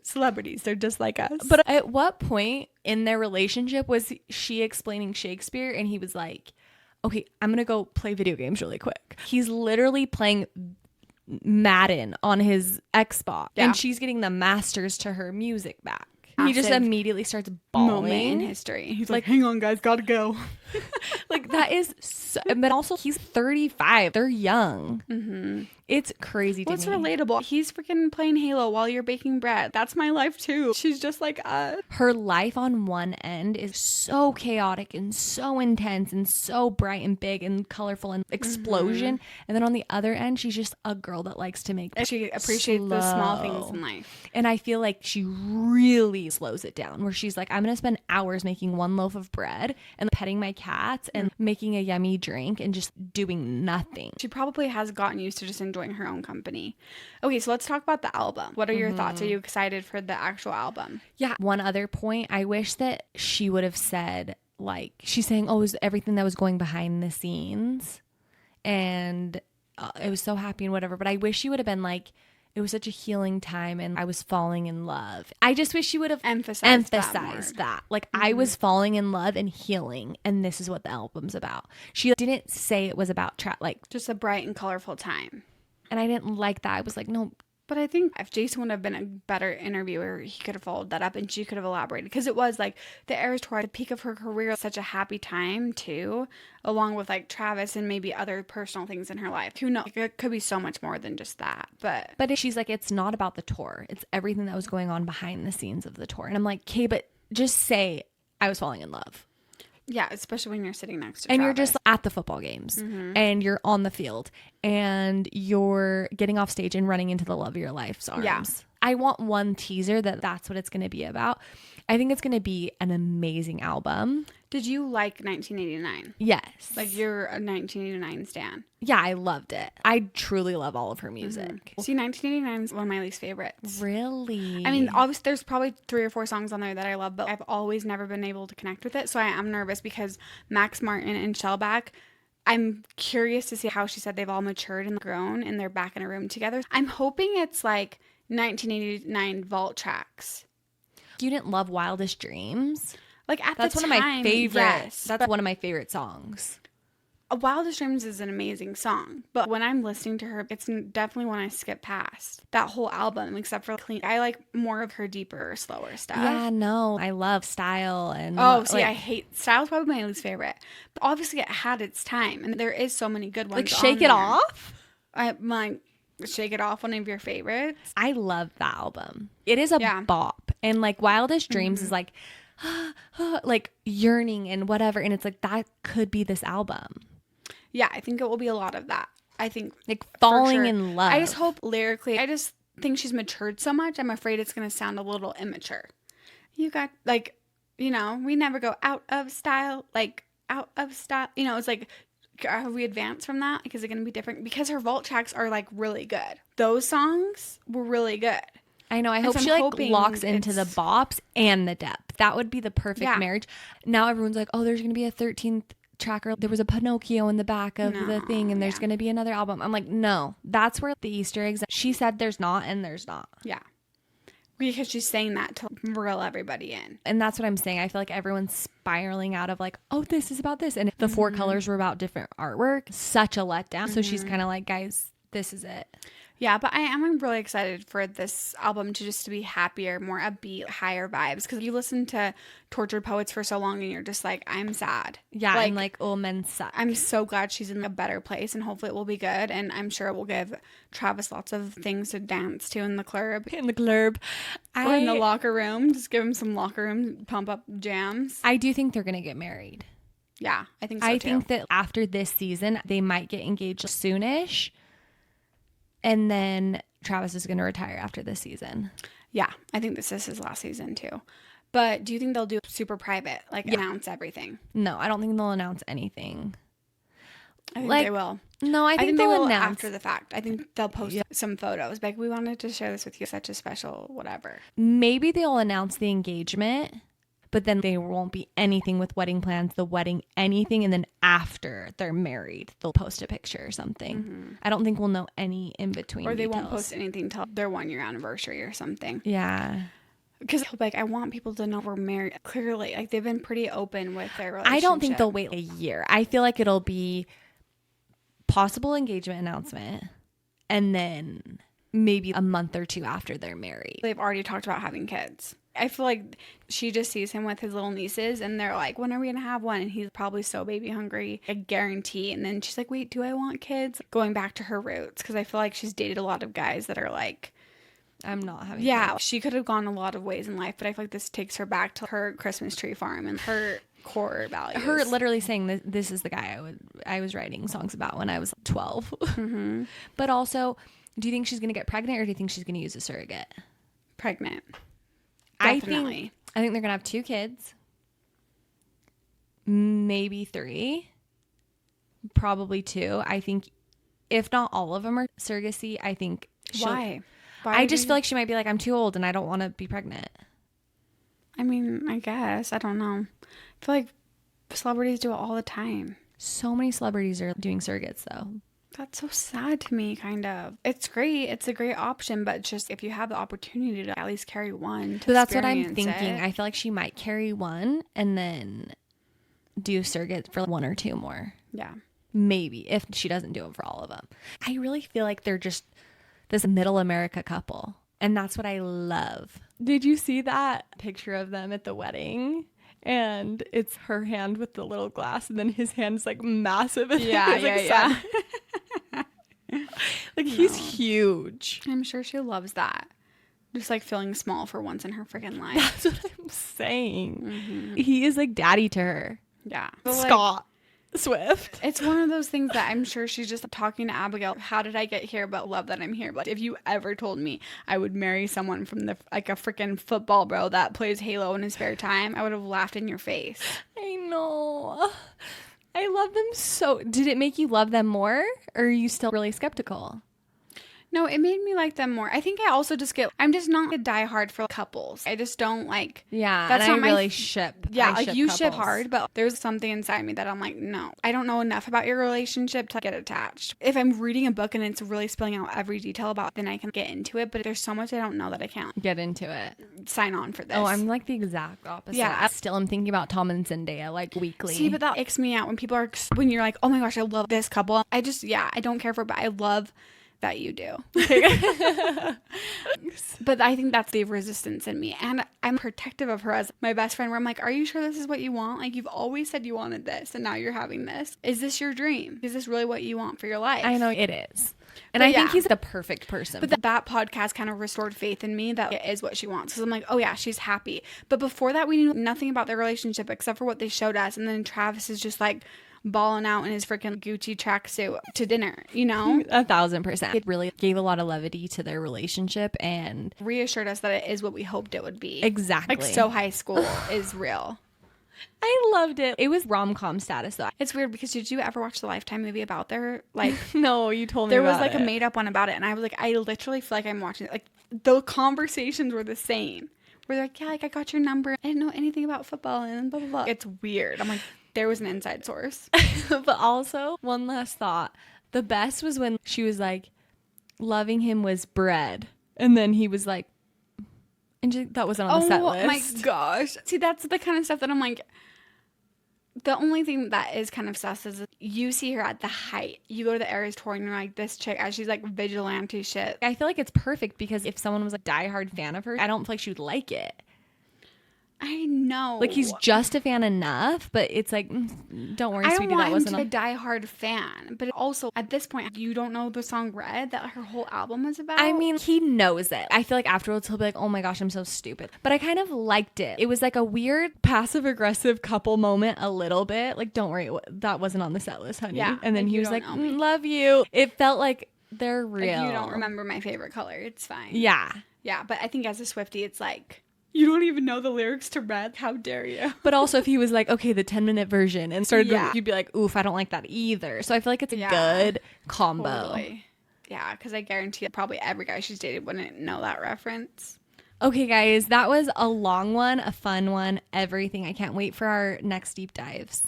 celebrities, they're just like us. But at what point in their relationship was she explaining Shakespeare and he was like, okay, I'm going to go play video games really quick. He's literally playing Madden on his Xbox and she's getting the masters to her music back. He just immediately starts bawling. Moment in history. He's like, hang on, guys, gotta go. Like, that is so, but also he's 35. They're young. Mm-hmm. It's crazy to me. It's relatable. He's freaking playing Halo while you're baking bread. That's my life too. She's just like us. Her life on one end is so chaotic and so intense and so bright and big and colorful and explosion. Mm-hmm. And then on the other end, she's just a girl that likes to make she appreciates the small things in life. And I feel like she really slows it down where she's like, I'm going to spend hours making one loaf of bread and petting my cats and making a yummy drink and just doing nothing. She probably has gotten used to just enjoying her own company. Okay, so let's talk about the album. What are your thoughts? Are you excited for the actual album? Yeah. One other point, I wish that she would have said, like, she's saying, oh, it was everything that was going behind the scenes and it was so happy and whatever, but I wish she would have been like, it was such a healing time and I was falling in love. I just wish she would have emphasized that. Like, I was falling in love and healing and this is what the album's about. She didn't say it was about just a bright and colorful time. And I didn't like that. I was like, no, But I think if Jason would have been a better interviewer, he could have followed that up and she could have elaborated. Because it was like the Eras Tour, the peak of her career, such a happy time too, along with like Travis and maybe other personal things in her life. Who knows? It could be so much more than just that. But she's like, it's not about the tour. It's everything that was going on behind the scenes of the tour. And I'm like, okay, but just say I was falling in love. Yeah, especially when you're sitting next to and Travis. you're just at the football games and you're on the field and you're getting off stage and running into the love of your life's arms. Yeah. I want one teaser that's what it's going to be about. I think it's going to be an amazing album. Did you like 1989? Yes. Like you're a 1989 stan? Yeah, I loved it. I truly love all of her music. See, 1989 is one of my least favorites. Really? I mean, obviously, there's probably 3 or 4 songs on there that I love, but I've always never been able to connect with it. So I am nervous because Max Martin and Shellback, I'm curious to see how she said they've all matured and grown and they're back in a room together. I'm hoping it's like 1989 vault tracks. You didn't love Wildest Dreams? Like at That's the one time, of my favorites. yes, That's one of my favorite songs. Wildest Dreams is an amazing song, but when I'm listening to her, it's definitely one I skip past. That whole album, except for Clean. I like more of her deeper, slower stuff. Yeah, no, I love Style and I hate Style's probably my least favorite. But obviously, it had its time, and there is so many good ones. like Shake It Off. I'm like Shake It Off, one of your favorites. I love that album. It is a bop, and like Wildest Dreams is like, like yearning and whatever, and it's like that could be this album. Yeah, I think it will be a lot of that. I think like falling in love. I just hope lyrically, I just think she's matured so much. I'm afraid it's going to sound a little immature. You got like, we never go out of style, like out of style. It's like, have we advanced from that? Like, is it going to be different? Because her vault tracks are like really good. Those songs were really good. I know. I hope she like locks into the bops and the depth. That would be the perfect marriage. Now everyone's like, oh, there's going to be a 13th tracker. There was a Pinocchio in the back of the thing and there's going to be another album. I'm like, no, that's where the Easter eggs. She said there's not and there's not. Yeah. Because she's saying that to reel everybody in. And that's what I'm saying. I feel like everyone's spiraling out of like, oh, this is about this. And the 4 colors were about different artwork. Such a letdown. So she's kind of like, guys, this is it. Yeah, but I am really excited for this album to be happier, more upbeat, higher vibes. Because you listen to Tortured Poets for so long and you're just like, I'm sad. Yeah, I'm like, oh, men suck. I'm so glad she's in a better place and hopefully it will be good. And I'm sure it will give Travis lots of things to dance to in the club. In the club. Or in the locker room. Just give him some locker room pump up jams. I do think they're going to get married. Yeah, I think so too. I think that after this season, they might get engaged soonish. And then Travis is going to retire after this season. Yeah, I think this is his last season too. But do you think they'll do super private, announce everything? No, I don't think they'll announce anything. I think they will. No, I think they they'll will announce after the fact. I think they'll post some photos. Like, we wanted to share this with you. Such a special whatever. Maybe they'll announce the engagement, but then there won't be anything with wedding plans, the wedding, anything. And then after they're married, they'll post a picture or something. Mm-hmm. I don't think we'll know any in between. Or they won't post anything till their 1-year anniversary or something. Yeah. Because I want people to know we're married. Clearly, they've been pretty open with their relationship. I don't think they'll wait a year. I feel like it'll be possible engagement announcement and then maybe a month or 2 after they're married. They've already talked about having kids. I feel like she just sees him with his little nieces and they're like, when are we going to have one? And he's probably so baby hungry, I guarantee. And then she's like, wait, do I want kids? Going back to her roots, because I feel like she's dated a lot of guys that are like, I'm not having kids. She could have gone a lot of ways in life, but I feel like this takes her back to her Christmas tree farm and her core values. Her literally saying this is the guy I was writing songs about when I was 12. Mm-hmm. But also, do you think she's going to get pregnant or do you think she's going to use a surrogate? Pregnant. Definitely. I think they're going to have 2 kids. Maybe 3. Probably 2. I think if not all of them are surrogacy, I think Why I just feel like she might be like, I'm too old and I don't want to be pregnant. I mean, I guess. I don't know. I feel like celebrities do it all the time. So many celebrities are doing surrogates though. That's so sad to me, kind of. It's great. It's a great option, but just if you have the opportunity to at least carry one. So that's what I'm thinking. I feel like she might carry one and then do surrogate for 1 or 2 more. Yeah. Maybe if she doesn't do it for all of them. I really feel like they're just this middle America couple. And that's what I love. Did you see that picture of them at the wedding? And it's her hand with the little glass, and then his hand's like massive. And Yeah. Like he's huge. I'm sure she loves that. Just like feeling small for once in her freaking life. That's what I'm saying. He is like daddy to her. Yeah. Scott Swift. It's one of those things that I'm sure she's just talking to Abigail. How did I get here? But love that I'm here. But if you ever told me I would marry someone from the like a freaking football bro that plays Halo in his spare time, I would have laughed in your face. I know. I love them so. Did it make you love them more, or are you still really skeptical? No, it made me like them more. I think I also just I'm just not a diehard for couples. I just don't like. Yeah, that's and not I really ship. Yeah, I like you ship couples. hard, but there's something inside me that I'm like, no, I don't know enough about your relationship to get attached. If I'm reading a book and it's really spelling out every detail about, then I can get into it. But there's so much I don't know that I can't Get into it. sign on for this. Oh, I'm like the exact opposite. Yeah. I still am thinking about Tom and Zendaya like weekly. See, but that icks me out when people are when you're like, oh my gosh, I love this couple. I just I don't care for it, but I love that you do. But I think that's the resistance in me, and I'm protective of her as my best friend, where I'm like, are you sure this is what you want? Like, you've always said you wanted this, and now you're having this. Is this your dream? Is this really what you want for your life? I know it is. And But I think he's the perfect person. But that podcast kind of restored faith in me that it is what she wants. So I'm like, oh yeah, she's happy. But before that, we knew nothing about their relationship except for what they showed us. And then Travis is just like balling out in his freaking Gucci tracksuit to dinner, you know? 1,000%. It really gave a lot of levity to their relationship and reassured us that it is what we hoped it would be. Exactly. Like, so high school is real. I loved it. It was rom-com status though. It's weird because did you ever watch the Lifetime movie about their like No, you told me there was about like it. a made up one about it, and I was like, I literally feel like I'm watching it. Like the conversations were the same. Where they're like, yeah, like I got your number. I didn't know anything about football and blah blah blah. It's weird. I'm like, there was an inside source. But also, one last thought. The best was when she was like, loving him was bread. And then he was like, and that wasn't on the set list. Oh my gosh. See, that's the kind of stuff that I'm like, the only thing that is kind of sus is you see her at the height. You go to the Eras tour and you're like, this chick, as she's like vigilante shit. I feel like it's perfect because if someone was a diehard fan of her, I don't feel like she would like it. I know. Like he's just a fan enough, but it's like, don't worry, I sweetie, don't want that him wasn't to be a diehard fan, but also at this point, you don't know the song "Red" that her whole album is about. I mean, he knows it. I feel like afterwards he'll be like, oh my gosh, I'm so stupid. But I kind of liked it. It was like a weird passive aggressive couple moment a little bit. Like, don't worry, that wasn't on the set list, honey. Yeah, and then like, he you was don't like, know me. love you. It felt like they're real. Like, you don't remember my favorite color. It's fine. Yeah. Yeah, but I think as a Swiftie, it's like, you don't even know the lyrics to Red. How dare you? But also if he was like, okay, the 10-minute version and started, you'd be like, oof, I don't like that either. So I feel like it's a good combo. Totally. Yeah, because I guarantee that probably every guy she's dated wouldn't know that reference. Okay, guys, that was a long one, a fun one, everything. I can't wait for our next deep dives.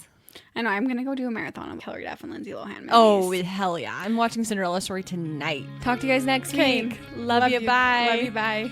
I know, I'm going to go do a marathon of Hilary Duff and Lindsay Lohan movies. Oh, hell yeah. I'm watching Cinderella Story tonight. Talk to you guys next week. Love you. Bye. Love you. Bye.